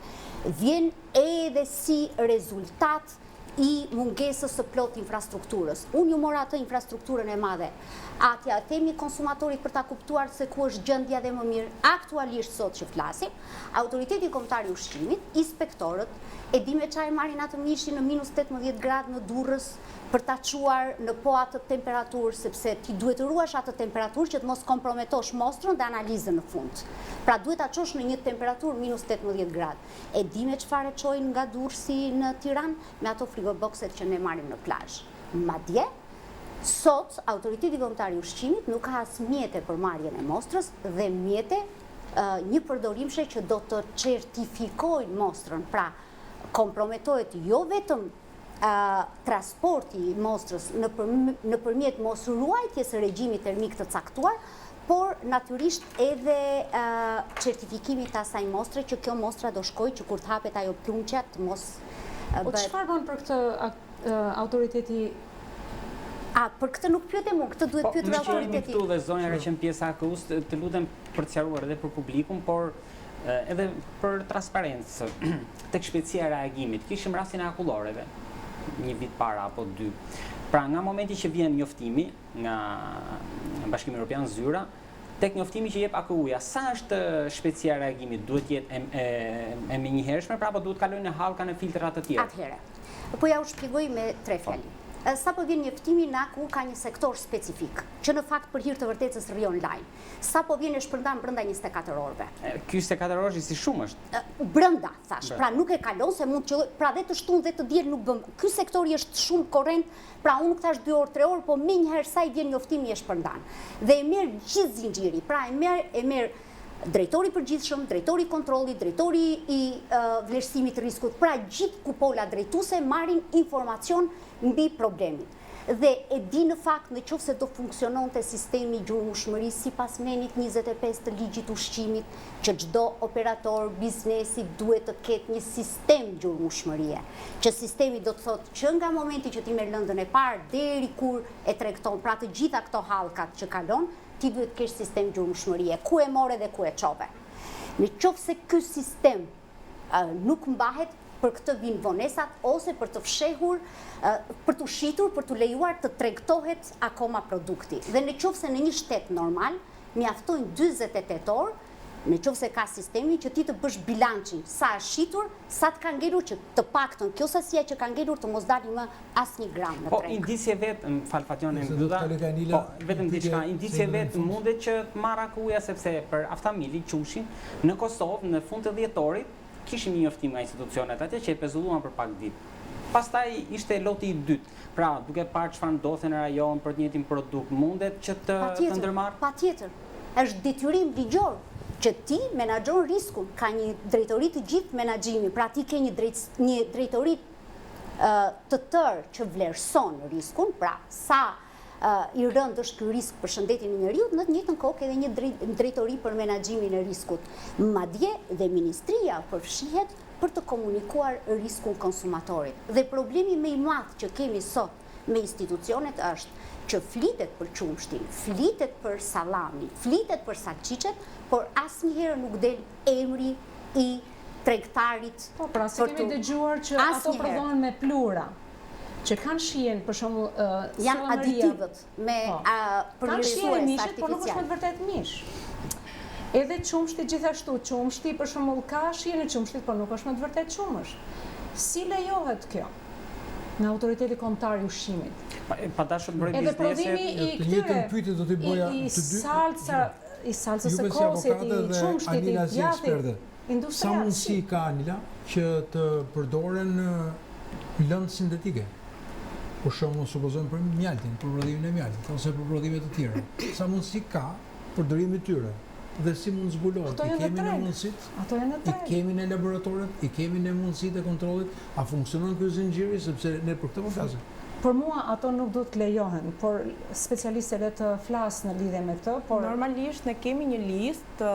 Vjen edhe si rezultat i mungesës së plot infrastrukturës. Unë ju mora atë infrastrukturën e madhe. Atja themi konsumatorit për ta kuptuar se ku është gjendja dhe më mirë. Aktualisht sot që flasim, Autoriteti Kombëtar i Ushqimit, inspektorët, e di me çfarë marrin atë mishin në -18 gradë në Durrës për ta çuar në po atë temperaturë, sepse ti duhet të ruash atë temperaturë që të mos komprometosh mostrën dhe analizën në fund. Pra duhet ta çosh në një temperaturë -18 gradë. E di me çfarë çojnë nga Durrësi në Tiranë me ato frigobokset që ne marrim në plazh. Madje sot Autoriteti Kombëtar i Ushqimit nuk ka as mjete për marrjen e mostrës dhe mjete një përdorimshe që do të certifikojnë mostrën. Pra komprometohet jo vetëm transporti i mostrës nëpërmjet mos ruajtjes së regjimit termik të caktuar, por natyrisht edhe certifikimi të asaj mostre që kjo mostra do shkojë që kur të hapet ajo plumçja të mos Po çfarë bën për këtë autoriteti? Për këtë nuk pyetem unë, këtë duhet pyetur autoriteti. Këtu dhe zonja ka qenë pjesa e AKU-s, të lutem për të sqaruar edhe për publikun, por edhe për transparencë tek shpejtësia e reagimit. Kishim rastin e akulloreve një vit para apo 2. Pra nga momenti që vjen njoftimi nga Bashkimi Evropian Zyra, tek njoftimi që jep AKU-ja, sa është shpejtësia e reagimit? Duhet jetë e menjëhershme, pra apo duhet kalojnë në hallka në filtra të tjerë? Atëherë, po ja u shpjegoj me 3 fjali. Sa po vjen njoftimi, në AKU ka një sektor specifik, që në fakt për hir të vërtetës rri online. Sa po vjen e shpërndan brenda 24 orëve. Ky 24 orë si shumë është? Brenda, thash, pra nuk e kalon se mund që pra dhe të shtunë dhe të diel nuk bëm. Ky sektori është shumë korrent, pra unë nuk thash 2 orë, 3 orë, po menjëherë sa i vjen njoftimi e shpërndan. Dhe e merr gjithë zinxhiri, pra e merr drejtori përgjithshëm, drejtori i kontrollit, drejtori i vlerësimit të riskut, pra gjithë kupola drejtuese marrin informacion mbi problemin. dhe e di në fakt në qoftë se do funksiononte sistemi gjurmëshmërisë sipas menit 25 të ligjit ushqimit, që çdo operator biznesi duhet të ketë një sistem gjurmëshmërie, që sistemi do të thotë që nga momenti që ti merr lëndën e parë deri kur e tregton, pra të gjitha këto hallkat që kalon, ti duhet të kesh sistem gjurmëshmërie, ku e more dhe ku e çove. Në qoftë se ky sistem nuk mbahet, për këtë vinë vonesat, ose për të fshehur, për të shitur, për të lejuar të tregtohet akoma produkti. Dhe në qoftë se në një shtet normal, mjaftojnë 48 orë, në qoftë se ka sistemi që ti të bësh bilancin, sa është shitur, sa të ka ngelur, që të paktën kjo sasia që ka ngelur të mos dali më asnjë gram në treg. Po, indicje vetë, fal Fatjone, vetëm diçka, indicje vetë mundet që të marr akuja, sepse për Aftamili qushin në Kosovë në fund të dhjetorit kishim një njoftim nga institucionet atje që e pezulluan për pak ditë. Pastaj ishte loti i dytë. Pra, duke parë çfarë ndodhte në rajon për të njëjtin produkt, mundet që të ndërmarrë? Patjetër. Është detyrim ligjor që ti menaxhon riskun, ka një drejtori të gjithë menaxhimi, pra ti ke një drejtori të tërë që vlerëson riskun, pra sa i rënd është ky risk për shëndetin e njeriut, në të njëjtën kohë edhe një drejtori për menaxhimin e riskut. Madje dhe ministria përfshihet për të komunikuar riskun konsumatorit. Dhe problemi më i madh që kemi sot me institucionet është që flitet për qumshtin, flitet për sallami, flitet për salçiçet, por asnjëherë nuk del emri i tregtarit. Po, pra se kemi dëgjuar që ato prodhohen me plura, që kanë shijen, për shembull, janë aditivët me përmirësues artificial. Por nuk është me të vërtet mish. Edhe qumshti gjithashtu, qumshti për shembull ka shijen e qumshtit, por nuk është me të vërtet qumësh. Si lejohet kjo në autoriteti kombëtar i ushqimit? Pa dashur të bëjë edhe prodhimi i këtyre, i salcës së kosit, i qumshtit, i djathit, industrial. Sa mundësi ka Anila që të përdoren lëndë sintetike? Për shembull, supozojmë për mjaltin, për prodhimin e mjaltit, ose për prodhime të tjera. Sa mundësi ka përdorimi tyre? Dhe si mund zbulohet? I kemi në mundësit? I kemi në laboratoret? I kemi në mundësit e kontrollit? A funksionon ky zinxhiri, sepse ne për këtë po flasim? Për mua ato nuk do të lejohen, por specialistët le të flasë në lidhje me këtë, por normalisht ne kemi një listë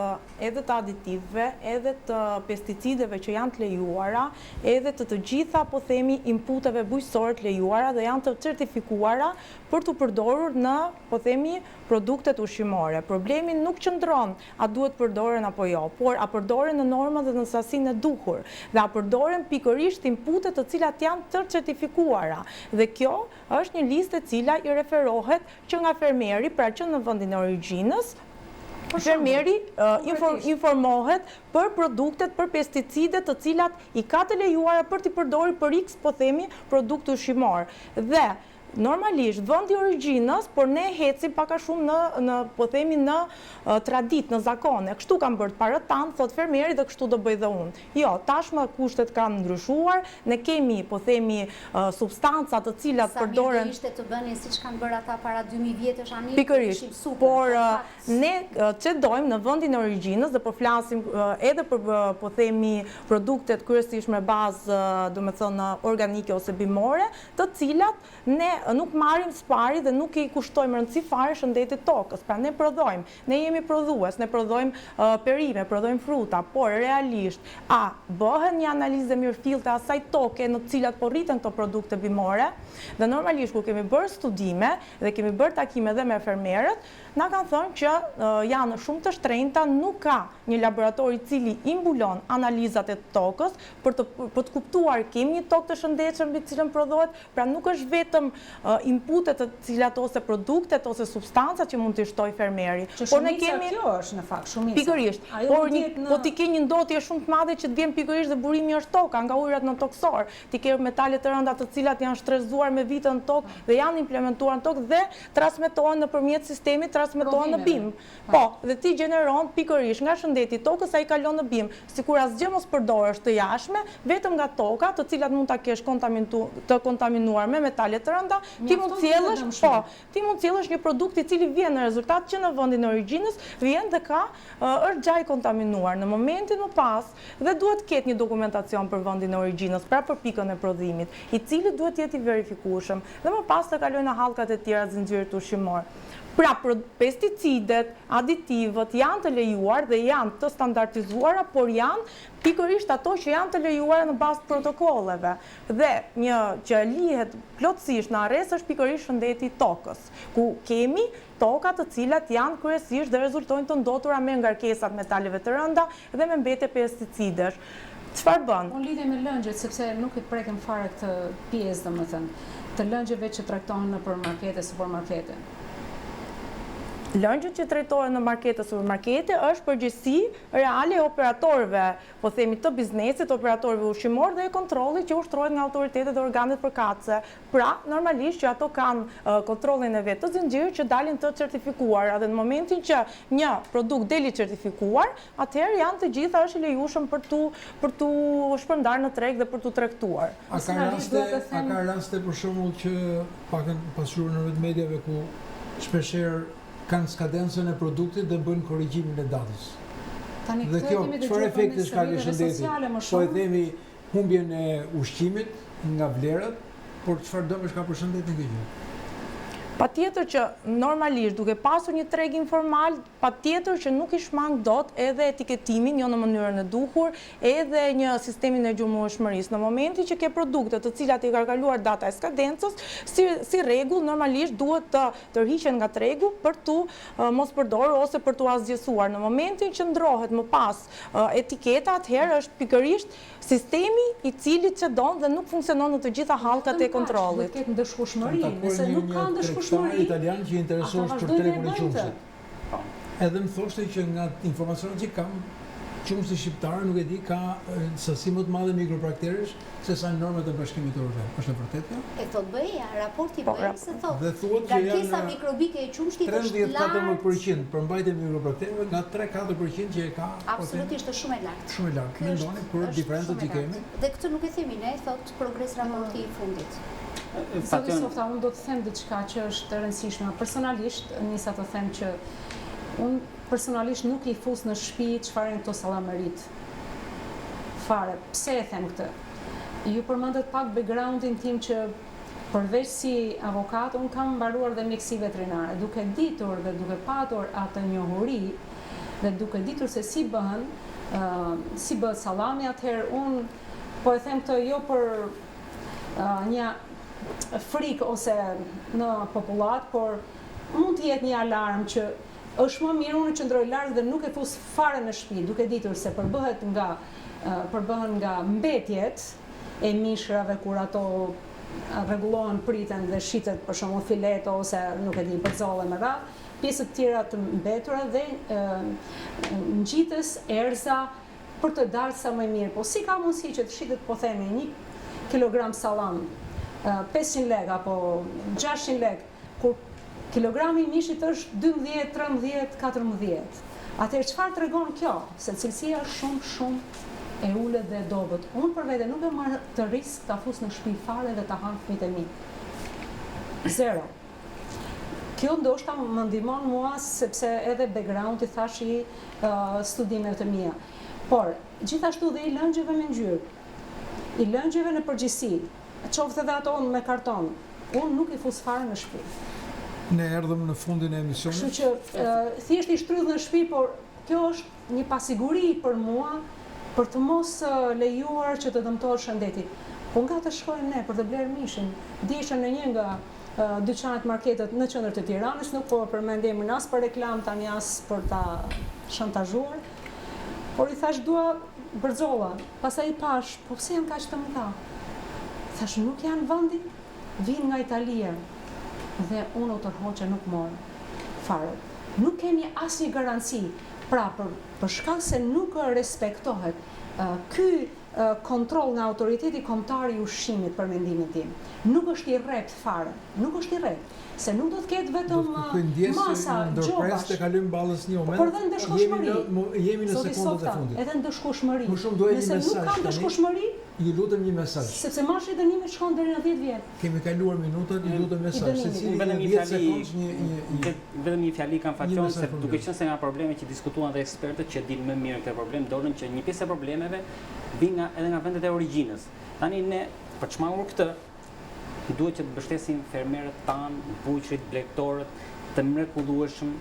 edhe të aditivëve, edhe të pesticideve që janë të lejuara, edhe të gjitha, po themi, inputeve bujqësore të lejuara dhe janë të certifikuara për të përdorur në, po themi, produktet ushqimore. Problemi nuk qëndron a duhet përdoren apo jo, por a përdoren në norma dhe në sasinë e duhur, dhe a përdoren pikërisht inputet të cilat janë të certifikuara. Dhe kjo është një listë e cila i referohet që nga fermeri, pra që në vendin e origjinës, fermeri informohet për produktet, për pesticidet të cilat i ka të lejuara për t'i përdorur për X, po themi, produkt ushqimor. Dhe normalisht, vendi origjinës, por ne hecim paka shumë në po themi, në tradit, në zakone. Kështu kam bërë para tanë, thot fermeri, dhe kështu do bëj dhe unë. Jo, tashmë kushtet kanë ndryshuar, ne kemi, po themi, substanca të cilat përdoren... Sa mirë ishte të bënin si që kanë bërë ata para 2000 vjetësh anë, pikërisht, por ne që dojmë në vendin e origjinës, dhe po flasim edhe për, po themi, produktet kryesisht me bazë, do me thënë, organike ose bimore, të cilat ne nuk marrim spari dhe nuk i kushtojmë rëndësi fare shëndetit tokës. Pra ne prodhojmë, ne jemi prodhues, ne prodhojmë perime, prodhojmë fruta, por realisht a bëhen një analizë mirëfillte asaj toke në cilat po rriten këto produkte bimore, dhe normalisht kur kemi bërë studime dhe kemi bërë takime dhe me fermerët, na kanë thënë që janë shumë të shtrenjta, nuk ka një laborator i cili imbulon analizat e tokës për të kuptuar kemi një tokë të shëndetshëm mbi cilën prodhohet, pra nuk është vetëm inputet të cilat ose produktet ose substancat që mund të shtoj fermeri. Që shumica kjo është në fakt, shumica. Pikërisht, po ti ke një ndotje shumë të madhe që të vjen pikërisht dhe burimi është toka, nga ujërat në toksor, ti ke metale të rënda të cilat janë shtrezuar me vite në tokë dhe janë implementuar në tokë dhe transmetohen nëpërmjet sistemit, transmetohen në BIM. Po, dhe ti gjeneron pikërisht nga shëndeti tokës ai kalon në BIM, sikur asgjë mos përdorësh të jashtme, vetëm nga toka, të cilat mund ta kesh të kontaminuar me metale të rënda ti mund cjellësh një produkt i cili vjen në rezultat që në vendin e origjinës vjen dhe është gjaj kontaminuar. Në momentin më pas dhe duhet ketë një dokumentacion për vendin e origjinës, pra për pikën e prodhimit, i cili duhet jetë i verifikueshëm dhe më pas të kalojnë në hallkat e tjera të zinxhirit ushqimor. Pra, pesticidet, aditivët janë të lejuar dhe janë të standardizuara, por janë pikërisht ato që janë të lejuara në bazë protokolleve. Dhe një që lihet plotësisht në arrest është pikërisht shëndeti i tokës, ku kemi toka të cilat janë kryesisht dhe rezultojnë të ndotura me ngarkesat metaleve të rënda dhe me mbetje pesticidesh. Çfarë bën? Unë lidhe me lëngjet, sepse nuk i prekem fare këtë pjesë, domethënë, të lëngjeve që trajtohen në markete, supermarkete. Lëngjët që trajtohen në markete, supermarkete është përgjegjësi reale e operatorëve, po themi të biznesit, operatorëve ushqimor dhe e kontrollit që ushtrohet nga autoritetet dhe organet përkatëse. Pra, normalisht që ato kanë kontrollin e vetë të zinxhirit që dalin të certifikuar, dhe në momentin që një produkt deli certifikuar, atëherë janë të gjitha është i lejushëm për tu shpërndar në treg dhe për tu tregtuar. A ka raste për shembull që pakën pasur në rrjetet mediave ku shpeshherë kanë skadencën e produktit dhe bëjnë korrigjimin e datës. Dhe kjo, çfarë efekte ka në shëndetin? Po e themi humbjen e ushqimit nga vlerat, por çfarë dëmesh ka për shëndetin kjo gjë? Patjetër që normalisht duke pasur një treg informal, patjetër që nuk i shmang dot edhe etiketimin jo në mënyrën e duhur, edhe një sistemin e gjumërueshmërisë. Në momentin që ke produkte të cilat i ka kaluar data e skadencës, si rregull normalisht duhet të tërhiqen nga tregu për tu mos përdorur ose për tu asgjësuar. Në momentin që ndrohet më pas etiketa, atëherë është pikërisht sistemi i cili çdon dhe nuk funksionon në të gjitha hallkat e kontrollit. Duhet ketë ndëshkueshmëri, nëse nuk ka ndëshkueshmëri, italian që interesohesh për tregun e qumshit. Edhe më thoshte që nga informacionet që kam, qumshi shqiptar nuk e di ka sasi më të madhe mikroprakteresh se sa normat e Bashkimit Evropian. Është e vërtetë kjo? E thot BE-ja, raporti BE-s thotë. Dhe thuhet që ngarkesa mikrobike e qumshtit është 30-14% për mbajtjen e mikropraktereve nga 3-4% që e ka. Absolutisht është shumë e lartë. Shumë e lartë. Mendoni për diferencët që kemi? Dhe këtë nuk e themi ne, thot progres raporti i fundit. Zoti Softa, unë do të them diçka që është e rëndësishme. Personalisht, nisa të them që unë personalisht nuk i fus në shtëpi çfarë këto sallamerit. Fare, pse e them këtë? Ju përmendet pak backgroundin tim që përveç si avokat, unë kam mbaruar dhe mjekësi veterinare, duke ditur dhe duke patur atë njohuri dhe duke ditur se si bëhet sallami, atëherë unë po e them këtë jo për një frikë ose në popullat, por mund të jetë një alarm që është më mirë unë qëndroj larg dhe nuk e fus fare në shtëpi, duke ditur se përbëhen nga mbetjet e mishrave kur ato rregullohen, priten dhe shitet për shembull fileto ose nuk e di përzolle me radhë, pjesët tjera të mbetura dhe ngjitës erza për të dalë sa më mirë. Po si ka mundësi që të shitet po themi 1 kilogram sallam 500 lekë apo 600 lekë, kur kilogrami i mishit është 12, 13, 14. Atëherë çfarë tregon kjo? Se cilësia është shumë e ulët dhe e dobët. Unë për vete nuk e marrë të risk ta fus në shtëpi fare dhe ta hanë fëmijët e mi. Zero. Kjo ndoshta më ndihmon mua sepse edhe background i thash i studimeve të mia. Por gjithashtu dhe i lëngjeve me ngjyrë, i lëngjeve në përgjithësi, qoftë edhe ato me karton, unë nuk i fus fare në shtëpi. Ne erdhëm në fundin e emisionit. Kështu që thjesht i shtrydh në shtëpi, por kjo është një pasiguri për mua për të mos lejuar që të dëmtohet shëndeti. Po nga të shkojmë ne për të blerë mishin, dieshëm në një nga dyqanet marketet në qendër të Tiranës, nuk po përmendim as për reklam tani as për ta shantazhuar, por i thash dua bërzolla. Pastaj i pash, po pse janë kaq të mëdha? Thash nuk janë vendi, vinë nga Italia. Dhe unë u tërhoqe nuk morë fare. Nuk kemi asnjë garanci, pra për shkak se nuk respektohet ky kontroll nga autoriteti kombëtar i ushqimit për mendimin tim. Nuk është i rrept fare, nuk është i rrept, se nuk do të ketë vetëm masa gjobash. Të kalojmë ballës një moment. Por dhe ndëshkueshmëri. Jemi në sekondat e fundit. Edhe ndëshkueshmëri. Më shumë duhet një mesazh. Nëse nuk ka ndëshkueshmëri, ju lutem një mesazh. Sepse marshi i dënimit shkon deri në 10 vjet. Kemi kaluar minutën, ju lutem mesazh. Secili vetëm një 10 fjali, sekondë vetëm një fjali kam faqon se mesazh duke qenë se nga probleme që diskutuan dhe ekspertët që dinë më mirë këtë problem, dorën që një pjesë e problemeve vijnë edhe nga vendet e origjinës. Tani ne për të shmangur këtë duhet që të mbështesim fermerët tanë, bujqrit, blegtorët, të mrekullueshëm,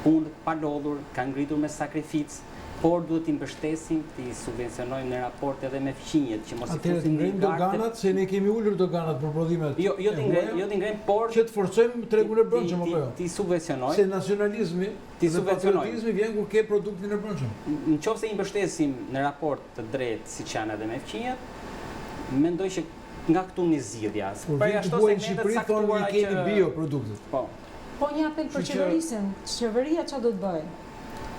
punët pa lodhur, kanë ngritur me sakrificë, por duhet t'i mbështesim, t'i subvencionojmë në raport edhe me fqinjet, që mos i atëherë fusin t'ngrejmë doganat, se ne kemi ulur doganat për prodhimet. Jo t'i ngrejmë, por që të forcojmë tregun e brendshëm apo jo? Ti subvencionoj. Se nacionalizmi dhe patriotizmi vjen kur ke produktin e brendshëm. Nëse i mbështesim në raport të drejtë siç janë edhe me fqinjet, mendoj që nga këtu një zgjidhja. Për ashtu se në Shqipëri thonë i kemi bioproduktet. Po një apel për qeverisën, qeveria çfarë do të bëjë?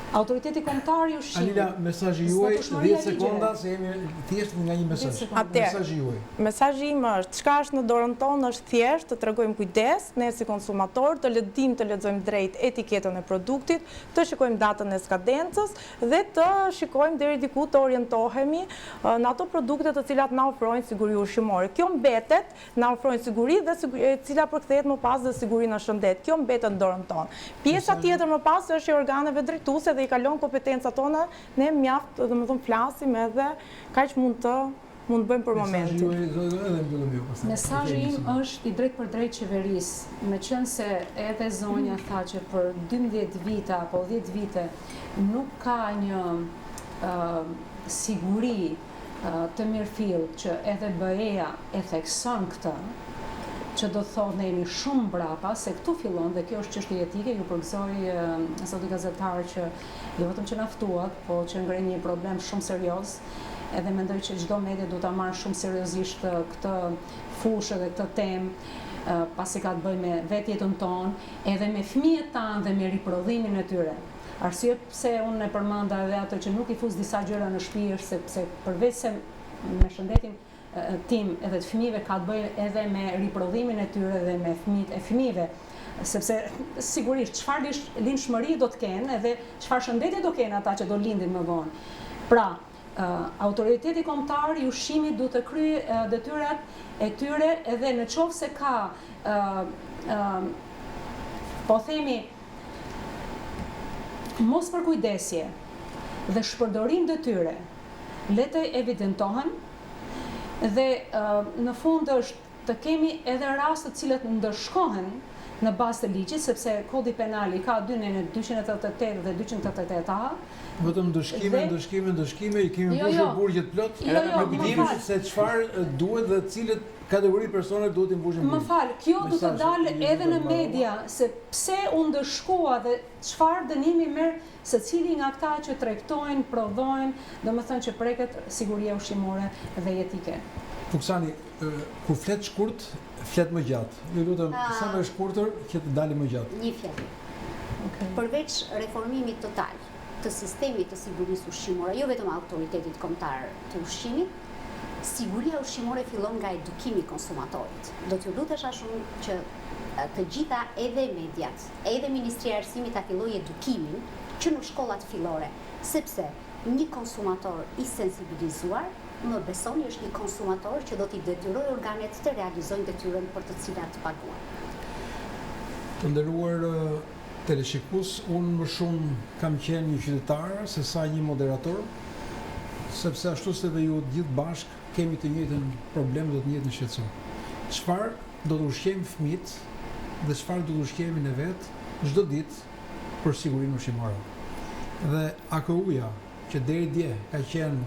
Autoriteti kombëtar i ushqimit. Alila, mesazhi juaj 10 sekonda se jemi thjesht nga një mesazh. Mesazhi juaj. Mesazhi im është, çka është në dorën tonë është thjesht të tregojmë kujdes, ne si konsumator, të lexojmë drejt etiketën e produktit, të shikojmë datën e skadencës dhe të shikojmë deri diku të orientohemi në ato produkte të cilat na ofrojnë siguri ushqimore. Kjo mbetet, na ofrojnë siguri dhe e cila përkthehet më pas dhe siguri në shëndet. Kjo mbetet në dorën tonë. Pjesa tjetër më pas është e organeve drejtuese dhe i kalon kompetencat tona, ne mjaft, domethënë flasim edhe kaq mund të bëjmë për momentin. Mesazhi im është i drejtë për drejtë qeverisë, meqense edhe zonja tha që për 12 vite apo 10 vite nuk ka një siguri të mirëfillt që edhe BE-ja e thekson këtë, që do të thotë ne jemi shumë brapa, se këtu fillon dhe kjo është çështje etike, ju përgëzoj zoti gazetar që jo vetëm që na ftuat, po që ngren një problem shumë serioz, edhe mendoj që çdo media duhet ta marrë shumë seriozisht këtë fushë dhe këtë temë, pasi ka të bëjë me vetjetën tonë, edhe me fëmijët tanë dhe me riprodhimin e tyre. Arsye pse unë e përmenda edhe ato që nuk i fus disa gjëra në shtëpi është sepse përveç se me shëndetin tim edhe të fëmijëve ka të bëjë edhe me riprodhimin e tyre dhe me fëmijët e fëmijëve, sepse sigurisht çfarë lindshmëri do të kenë edhe çfarë shëndetje do kenë ata që do lindin më vonë. Pra, autoriteti kombëtar i ushqimit duhet të kryejë detyrat e tyre edhe në qoftë se ka po themi mos përkujdesje dhe shpërdorim detyre, le të evidentohen. Dhe në fund është të kemi edhe raste të cilat ndërshkohen në bazë të ligjit, sepse kodi penali ka 288 dhe 288A. Vetëm ndëshkime, i kemi mbushur burgjet plot, nuk dimë se çfarë duhet dhe cilët kategori persone duhet të mbushim burgjet. Më fal, kjo do të dalë edhe në media, se pse u ndëshkua dhe çfarë dënimi merr secili nga ata që tregtojnë, prodhojnë, domethënë që preket siguria ushqimore dhe jetike. Fuksani, kur flet shkurt, flet më gjatë. Ju lutem, sa më shkurtër që të dalë më gjatë. Një fjalë. Përveç reformimit total të sistemit të sigurisë ushqimore, jo vetëm autoritetit kombëtar të ushqimit, siguria ushqimore fillon nga edukimi i konsumatorit. Do t'ju lutesha shumë që të gjitha edhe mediat, edhe Ministria e Arsimit ta fillojë edukimin që në shkollat fillore, sepse një konsumator i sensibilizuar, më besoni, është një konsumator që do t'i detyrojë organet të realizojnë detyrën për të cilat të paguajnë. Të nderuar teleshikues, unë më shumë kam qenë një qytetar se sa një moderator, sepse ashtu se dhe ju gjithë bashk kemi të njëjtën problem dhe të njëjtën shqetësim. Çfarë do të ushqejmë fëmijët dhe çfarë do të ushqejmë ne vetë çdo ditë për sigurinë ushqimore. Dhe AKU-ja, që deri dje ka qenë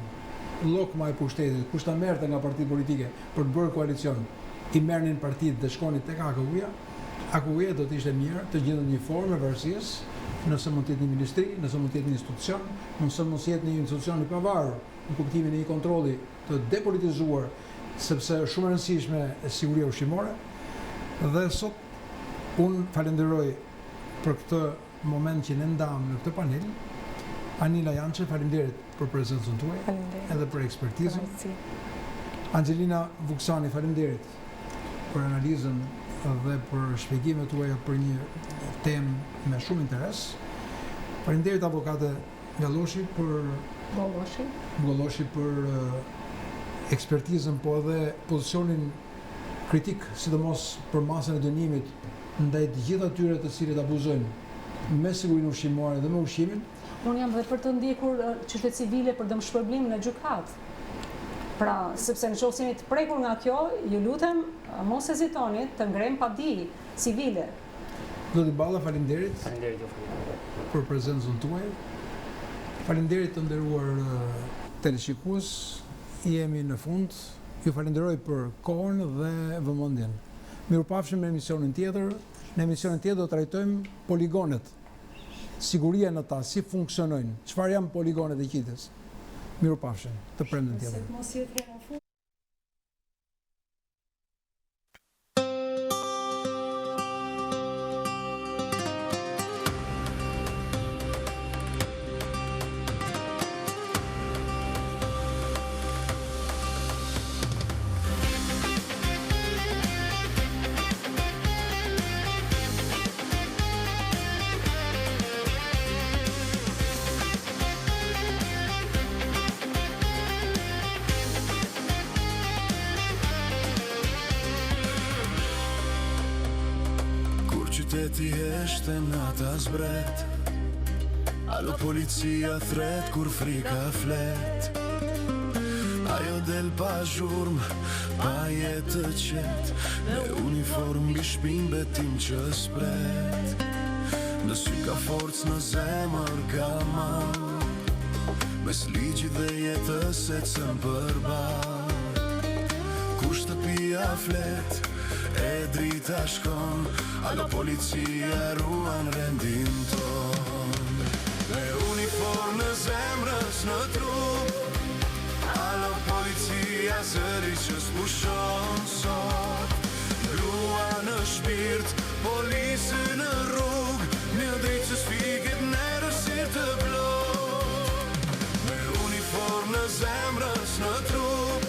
llokma e pushtetit, kush ta merrte nga partitë politike për të bërë koalicion, i merrnin partitë dhe shkonin tek AKU-ja, AKU-ja do të ishte mirë të gjendet një formë varësisë, nëse mund të jetë një ministri, nëse mund të jetë një institucion, nëse mund të jetë një institucion i pavarur, në kuptimin e një kontrolli të depolitizuar, sepse është shumë e rëndësishme siguria ushqimore. Dhe sot unë falenderoj për këtë moment që ne ndam në këtë panel. Anila Jançe, faleminderit për prezencën tuaj, edhe për ekspertizën. Angelina Vuksani, faleminderit për analizën dhe për shpjegimet tuaja për një temë me shumë interes. Faleminderit avokate Golloshi për ekspertizën, po edhe pozicionin kritik, sidomos për masën e dënimit ndaj të gjithë atyre të cilët abuzojnë me sigurinë ushqimore dhe me ushqimin. Unë jam dhe për të ndjekur qytet civile për dëmshpërblim në gjykat. Pra, sepse në qoftë se jeni të prekur nga kjo, ju lutem mos hezitoni të ngrem padi civile. Zoti Balla, faleminderit Faleminderit ju. për prezencën tuaj. Faleminderit të nderuar teleshikues. Jemi në fund. Ju falenderoj për kohën dhe vëmendjen. Mirupafshim në emisionin tjetër. Në emisionin tjetër do trajtojmë poligonet. Siguria në ta, si funksionojnë, çfarë janë poligonet e Qitës. Mirupafshim, të premten tjetër. Qyteti heshte nata zbret, alo policia thret kur frika flet. Ajo del pa zhurm, pa jetë të qet, me uniform ngi shpin betim që spret. Në sy ka forcë, në zemër ka mal, mes ligjit dhe jetës e cëm përbal. Kur shtëpia flet, e drita shkon, alo policia ruan rendin ton. Me uniform në zemrës në trup, alo policia zëri që s'pushon sot. Grua në shpirt, polisë në rrug, një dritë që s'fiket në rësir të blok. Me uniform në zemrës në trup,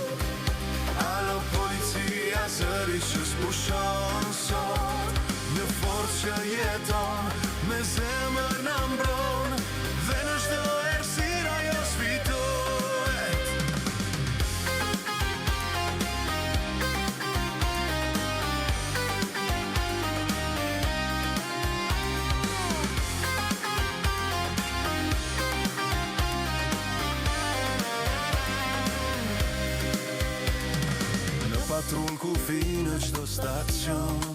alo policia zëri që s'pushon sot. Në forcë që jeton, me zemër në mbron, dhe në çdo errësirë ajo sfitohet. Në patrull kufi në çdo stacion,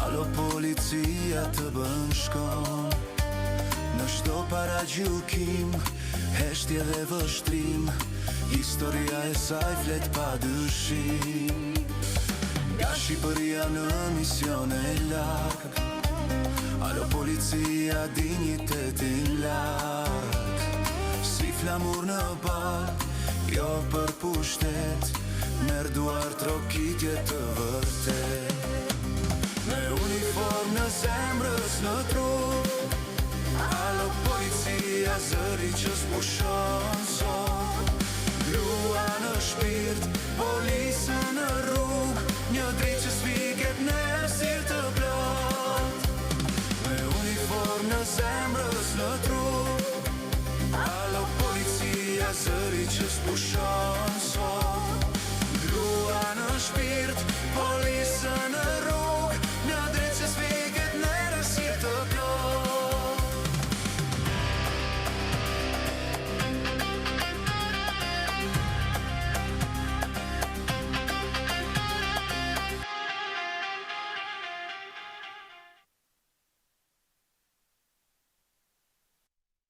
alo policia të bën shkon. Në çdo paragjykim, heshtje dhe vështrim, historia e saj flet pa dyshim. Nga Shqipëria në mision e larg, alo policia dinjitetin larg. Si flamur në bal, jo për pushtet, merr duar trokitje të vërtet. Me uniform në zemrës në trup, alo policia zëri që s'pushon sot. Grua në shpirt, polisë në rrug, një dritë që s'fiket në errësirë të plot. Me uniform në zemrës në trup, alo policia zëri që s'pushon